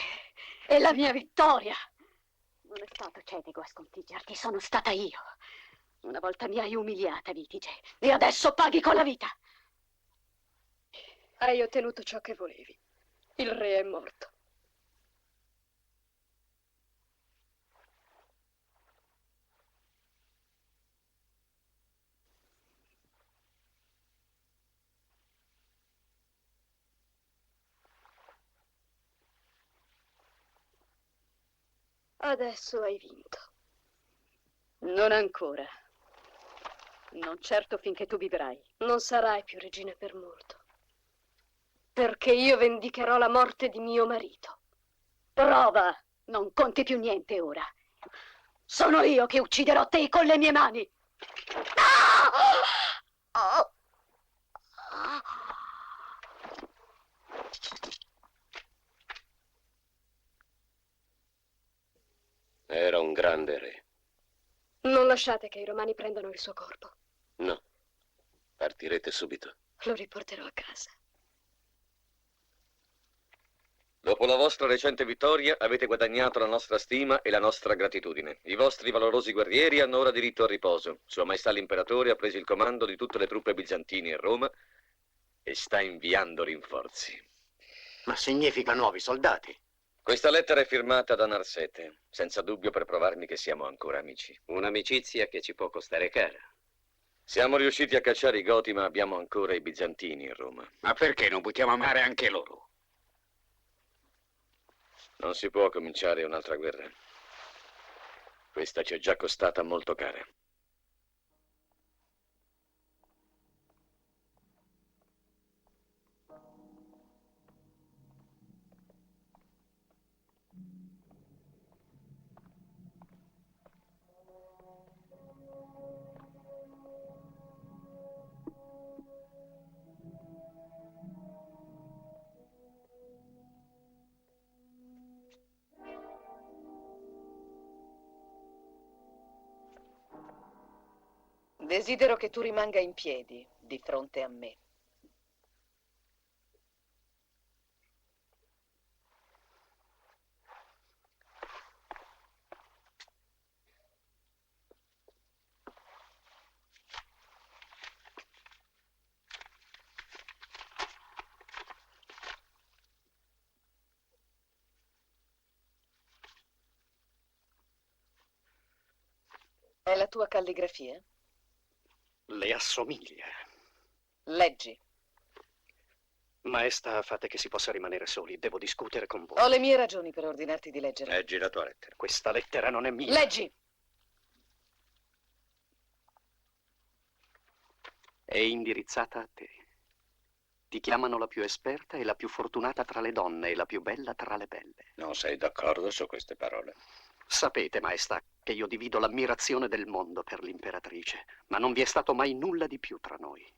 È la mia vittoria. Non è stato Cetego a sconfiggerti, sono stata io. Una volta mi hai umiliata, Vitice, e adesso paghi con la vita. Hai ottenuto ciò che volevi. Il re è morto. Adesso hai vinto. Non ancora. Non certo finché tu vivrai. Non sarai più regina per molto. Perché io vendicherò la morte di mio marito. Prova! Non conti più niente ora. Sono io che ucciderò te con le mie mani. Ah! Oh! grande re. Non lasciate che i romani prendano il suo corpo. No, partirete subito. Lo riporterò a casa. Dopo la vostra recente vittoria avete guadagnato la nostra stima e la nostra gratitudine. I vostri valorosi guerrieri hanno ora diritto al riposo. Sua Maestà l'Imperatore ha preso il comando di tutte le truppe bizantine in Roma e sta inviando rinforzi. Ma significa nuovi soldati. Questa lettera è firmata da Narsete, senza dubbio per provarmi che siamo ancora amici. Un'amicizia che ci può costare cara. Siamo riusciti a cacciare i Goti, ma abbiamo ancora i bizantini in Roma. Ma perché non buttiamo a mare anche loro? Non si può cominciare un'altra guerra. Questa ci è già costata molto cara. Desidero che tu rimanga in piedi di fronte a me. È la tua calligrafia? Le assomiglia. Leggi. Maestà, fate che si possa rimanere soli. Devo discutere con voi. Ho le mie ragioni per ordinarti di leggere. Leggi la tua lettera. Questa lettera non è mia. Leggi! È indirizzata a te. Ti chiamano la più esperta e la più fortunata tra le donne e la più bella tra le belle. Non sei d'accordo su queste parole? Sapete, Maestà, che io divido l'ammirazione del mondo per l'imperatrice, ma non vi è stato mai nulla di più tra noi.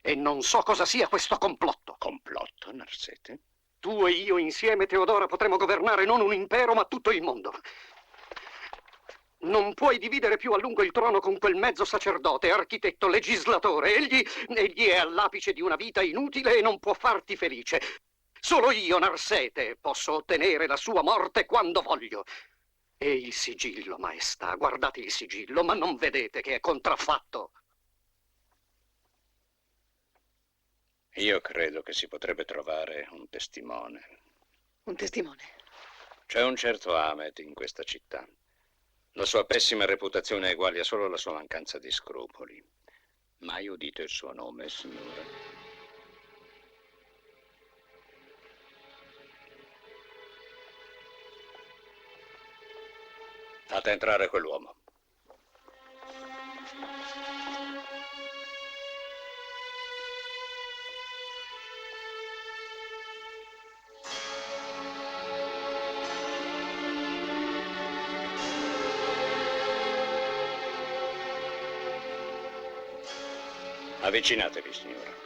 E non so cosa sia questo complotto. Complotto, Narsete? Tu e io insieme, Teodora, potremo governare non un impero, ma tutto il mondo. Non puoi dividere più a lungo il trono con quel mezzo sacerdote, architetto, legislatore. Egli è all'apice di una vita inutile e non può farti felice. Solo io, Narsete, posso ottenere la sua morte quando voglio. E il sigillo, Maestà, guardate il sigillo, ma non vedete che è contraffatto? Io credo che si potrebbe trovare un testimone. Un testimone? C'è un certo Ahmed in questa città. La sua pessima reputazione eguaglia solo la sua mancanza di scrupoli. Mai udito il suo nome, signore? Fate entrare quell'uomo. Avvicinatevi, signora.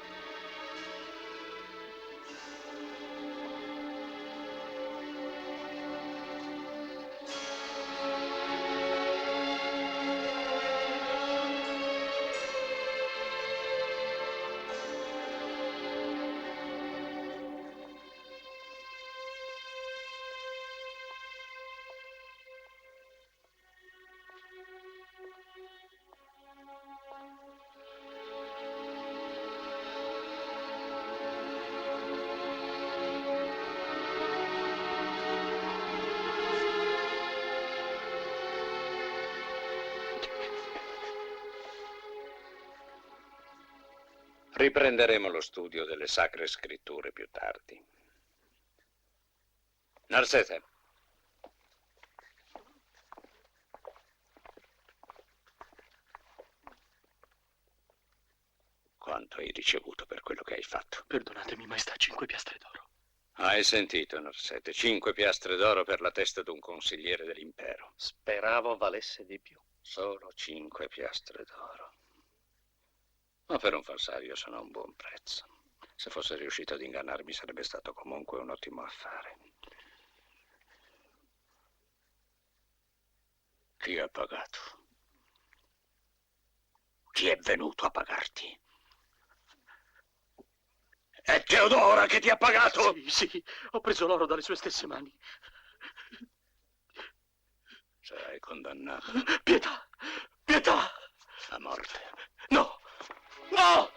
Riprenderemo lo studio delle sacre scritture più tardi. Narsete. Quanto hai ricevuto per quello che hai fatto? Perdonatemi, Maestà, 5 piastre d'oro. Hai sentito, Narsete? 5 piastre d'oro per la testa d'un consigliere dell'impero. Speravo valesse di più. Solo 5 piastre d'oro. Ma per un falsario sono un buon prezzo. Se fosse riuscito ad ingannarmi sarebbe stato comunque un ottimo affare. Chi ha pagato? Chi è venuto a pagarti? È Teodora che ti ha pagato? Sì, ho preso l'oro dalle sue stesse mani. Sarai condannato. Pietà! Pietà! A morte. No! No!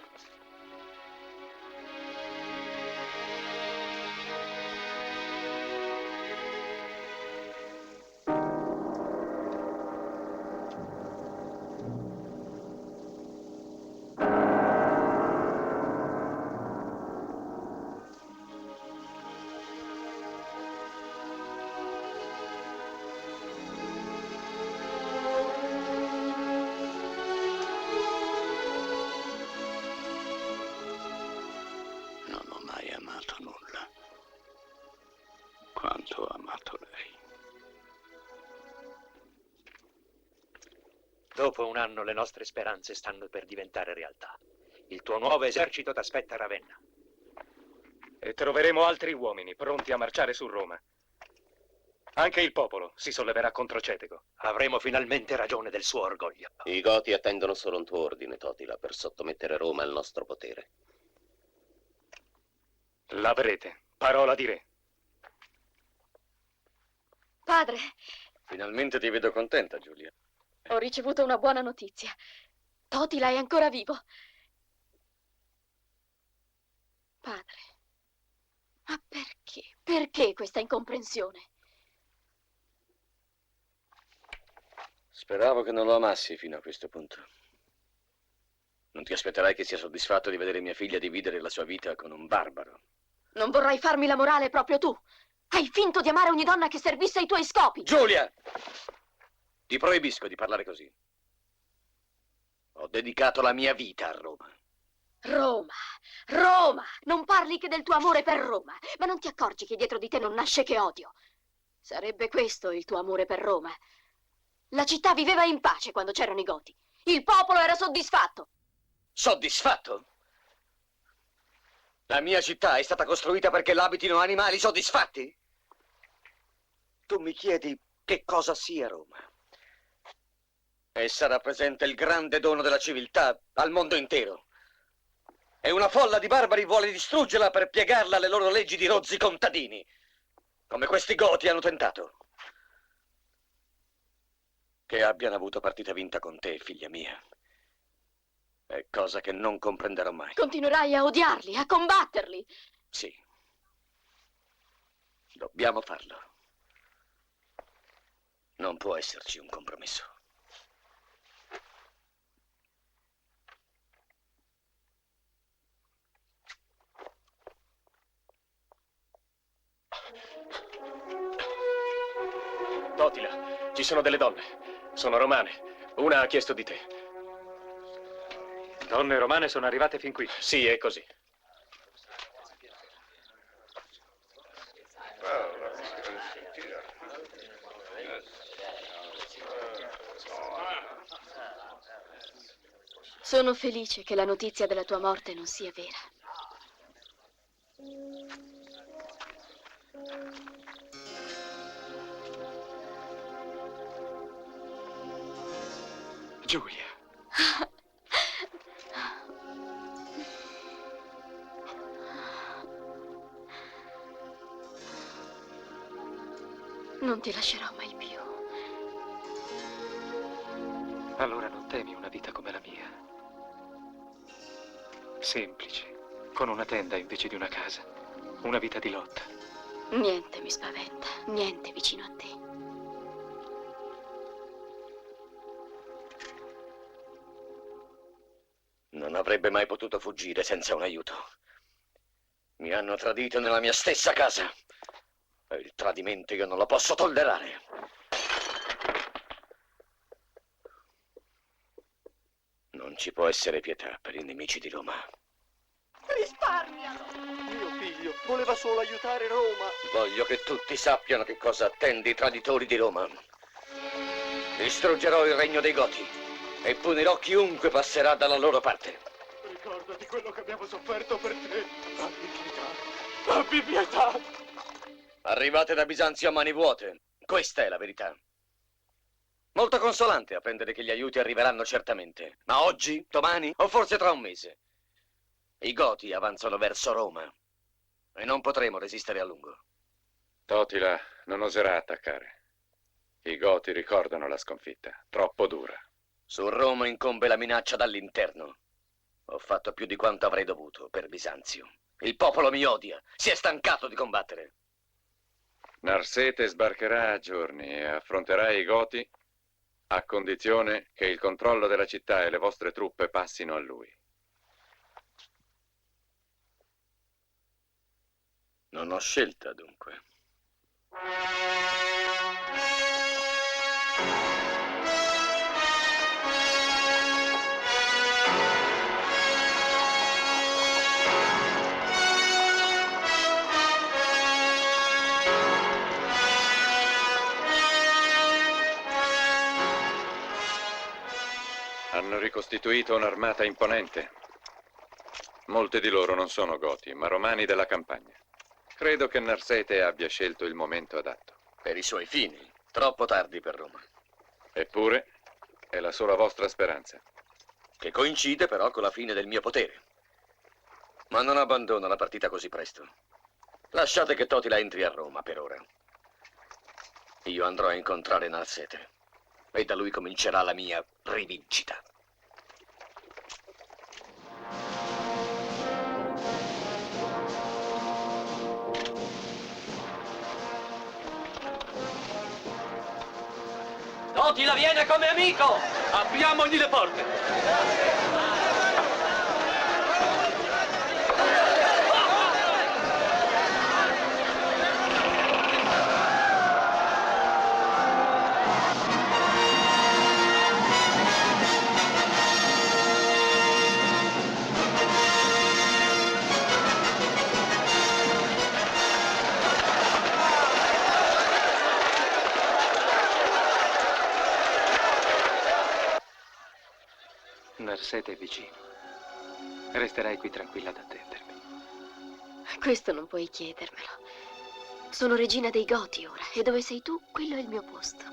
Non ho mai amato nulla quanto ho amato lei. Dopo un anno le nostre speranze stanno per diventare realtà. Il tuo nuovo esercito t'aspetta a Ravenna. E troveremo altri uomini pronti a marciare su Roma. Anche il popolo si solleverà contro Cetego. Avremo finalmente ragione del suo orgoglio. I Goti attendono solo un tuo ordine, Totila, per sottomettere Roma al nostro potere. L'avrete. Parola di re. Padre, Finalmente ti vedo contenta, Giulia. ho ricevuto una buona notizia. Totila è ancora vivo. Padre, ma perché? Perché questa incomprensione? Speravo che non lo amassi fino a questo punto. Non ti aspetterai che sia soddisfatto di vedere mia figlia dividere la sua vita con un barbaro. Non vorrai farmi la morale proprio tu. Hai finto di amare ogni donna che servisse ai tuoi scopi. Giulia! Ti proibisco di parlare così. Ho dedicato la mia vita a Roma. Roma, Roma! Non parli che del tuo amore per Roma, ma non ti accorgi che dietro di te non nasce che odio. Sarebbe questo il tuo amore per Roma. La città viveva in pace quando c'erano i Goti. Il popolo era soddisfatto. Soddisfatto? La mia città è stata costruita perché l'abitino animali soddisfatti? Tu mi chiedi che cosa sia Roma. Essa rappresenta il grande dono della civiltà al mondo intero. E una folla di barbari vuole distruggerla per piegarla alle loro leggi di rozzi contadini, come questi Goti hanno tentato. Che abbiano avuto partita vinta con te, figlia mia, è cosa che non comprenderò mai. Continuerai a odiarli, a combatterli. Sì. Dobbiamo farlo. Non può esserci un compromesso. Totila, ci sono delle donne. Sono romane. Una ha chiesto di te. Donne romane sono arrivate fin qui. Sì, è così. Sono felice che la notizia della tua morte non sia vera. Giulia. Non ti lascerò mai più. Allora non temi una vita come la mia. Semplice, con una tenda invece di una casa. Una vita di lotta. Niente mi spaventa, niente vicino a te. Non avrebbe mai potuto fuggire senza un aiuto. Mi hanno tradito nella mia stessa casa. E il tradimento io non lo posso tollerare. Non ci può essere pietà per i nemici di Roma. Risparmialo! Mio figlio voleva solo aiutare Roma. Voglio che tutti sappiano che cosa attende i traditori di Roma. Distruggerò il regno dei Goti e punirò chiunque passerà dalla loro parte. Ricordati quello che abbiamo sofferto per te. Abbi pietà. Abbi pietà. Arrivate da Bisanzio a mani vuote. Questa è la verità. Molto consolante apprendere che gli aiuti arriveranno certamente. Ma oggi, domani o forse tra un mese? I Goti avanzano verso Roma e non potremo resistere a lungo. Totila non oserà attaccare. I Goti ricordano la sconfitta, troppo dura. Su Roma incombe la minaccia dall'interno. Ho fatto più di quanto avrei dovuto per Bisanzio. Il popolo mi odia, si è stancato di combattere. Narsete sbarcherà a giorni e affronterà i Goti a condizione che il controllo della città e le vostre truppe passino a lui. Non ho scelta, dunque. Hanno ricostituito un'armata imponente. Molti di loro non sono Goti, ma romani della campagna. Credo che Narsete abbia scelto il momento adatto. Per i suoi fini. Troppo tardi per Roma. Eppure, è la sola vostra speranza. Che coincide però con la fine del mio potere. Ma non abbandono la partita così presto. Lasciate che Totila entri a Roma per ora. Io andrò a incontrare Narsete e da lui comincerà la mia rivincita. Totila viene come amico! Apriamogli le porte! Narsete è vicino. Resterai qui tranquilla ad attendermi. Questo non puoi chiedermelo. Sono regina dei Goti ora, e dove sei tu, quello è il mio posto.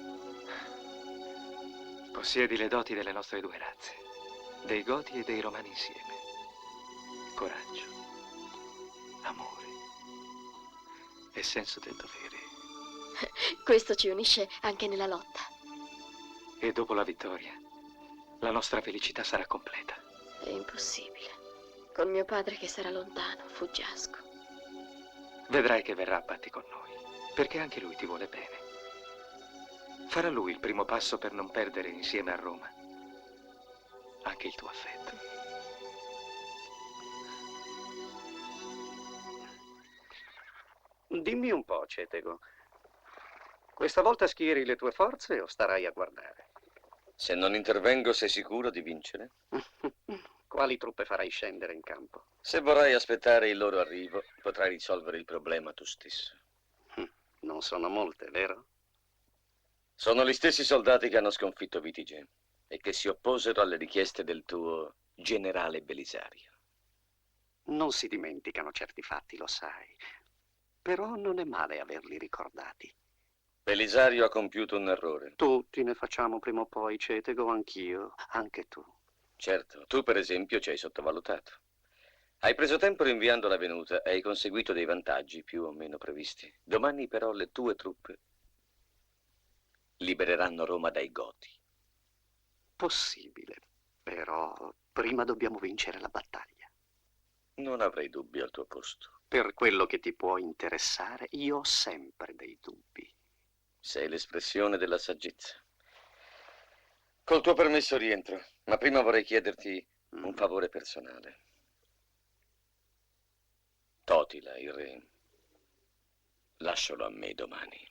Possiedi le doti delle nostre due razze, dei Goti e dei Romani insieme. Coraggio, amore e senso del dovere. Questo ci unisce anche nella lotta. E dopo la vittoria, la nostra felicità sarà completa. È impossibile. Con mio padre che sarà lontano, fuggiasco. Vedrai che verrà a patti con noi, perché anche lui ti vuole bene. Farà lui il primo passo per non perdere insieme a Roma anche il tuo affetto. Dimmi un po', Cetego. Questa volta schieri le tue forze o starai a guardare? Se non intervengo, sei sicuro di vincere? Quali truppe farai scendere in campo? Se vorrai aspettare il loro arrivo, potrai risolvere il problema tu stesso. Non sono molte, vero? Sono gli stessi soldati che hanno sconfitto Vitige e che si opposero alle richieste del tuo generale Belisario. Non si dimenticano certi fatti, lo sai. Però non è male averli ricordati. Belisario ha compiuto un errore. Tutti ne facciamo prima o poi, Cetego, anch'io, anche tu. Certo, tu per esempio ci hai sottovalutato. Hai preso tempo rinviando la venuta e hai conseguito dei vantaggi più o meno previsti. Domani però le tue truppe libereranno Roma dai Goti. Possibile, però prima dobbiamo vincere la battaglia. Non avrei dubbi al tuo posto. Per quello che ti può interessare, io ho sempre dei dubbi. Sei l'espressione della saggezza. Col tuo permesso rientro, ma prima vorrei chiederti un favore personale. Totila, il re, lascialo a me domani.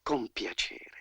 Con piacere.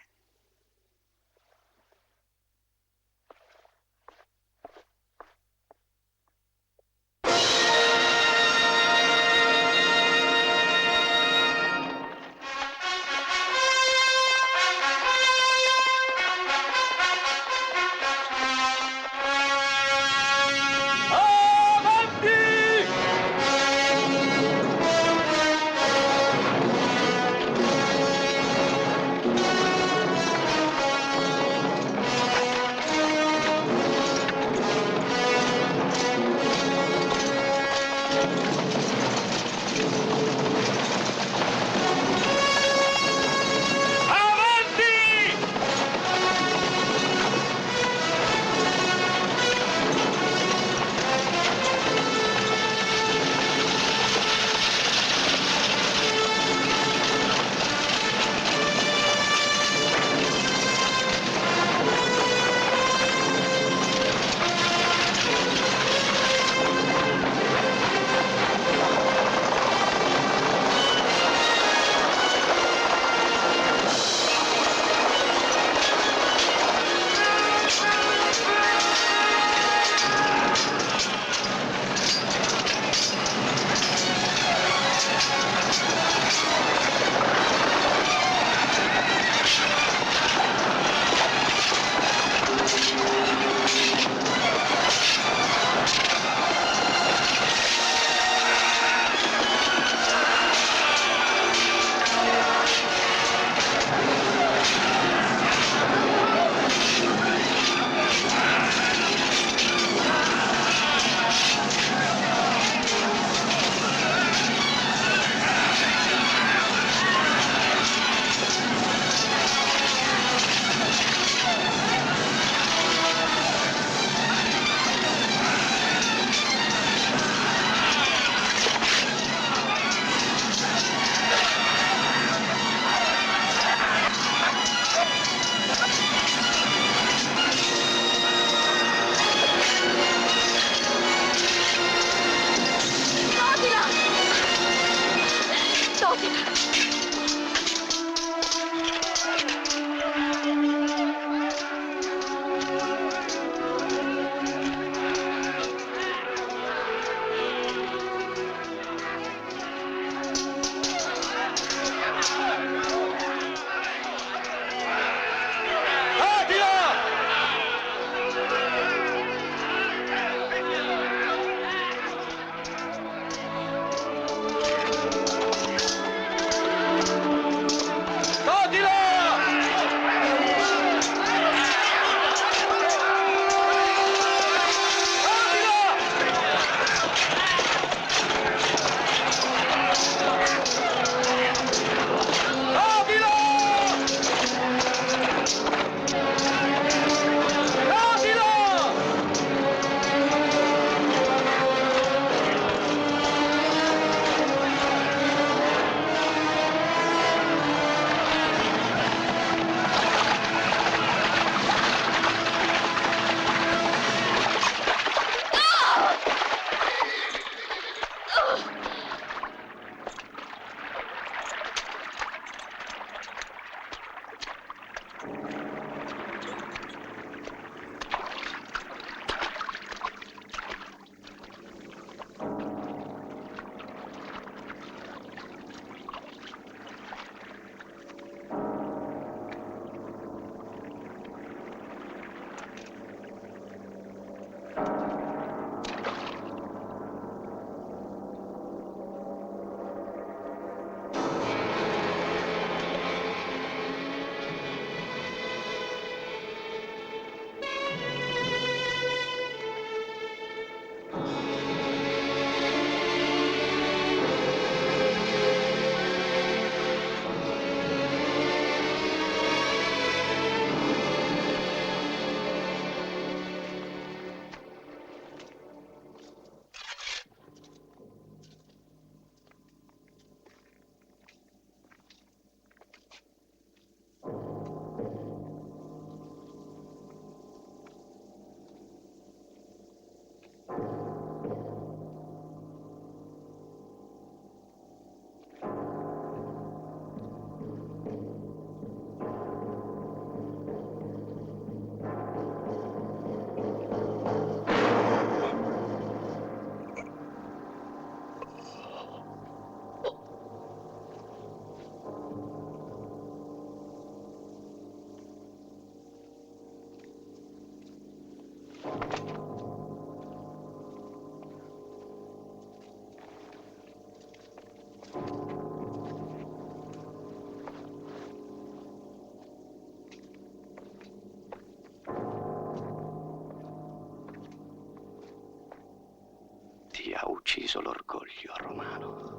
figlia ha ucciso l'orgoglio romano.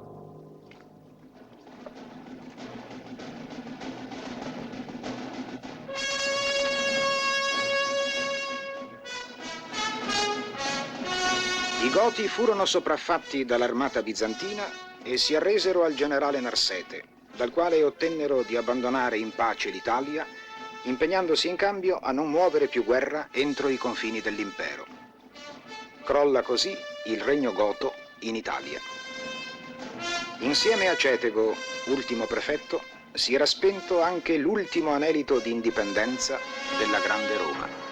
I Goti furono sopraffatti dall'armata bizantina e si arresero al generale Narsete, dal quale ottennero di abbandonare in pace l'Italia, impegnandosi in cambio a non muovere più guerra entro i confini dell'impero. Crolla così il regno goto in Italia. Insieme a Cetego, ultimo prefetto, si era spento anche l'ultimo anelito di indipendenza della Grande Roma.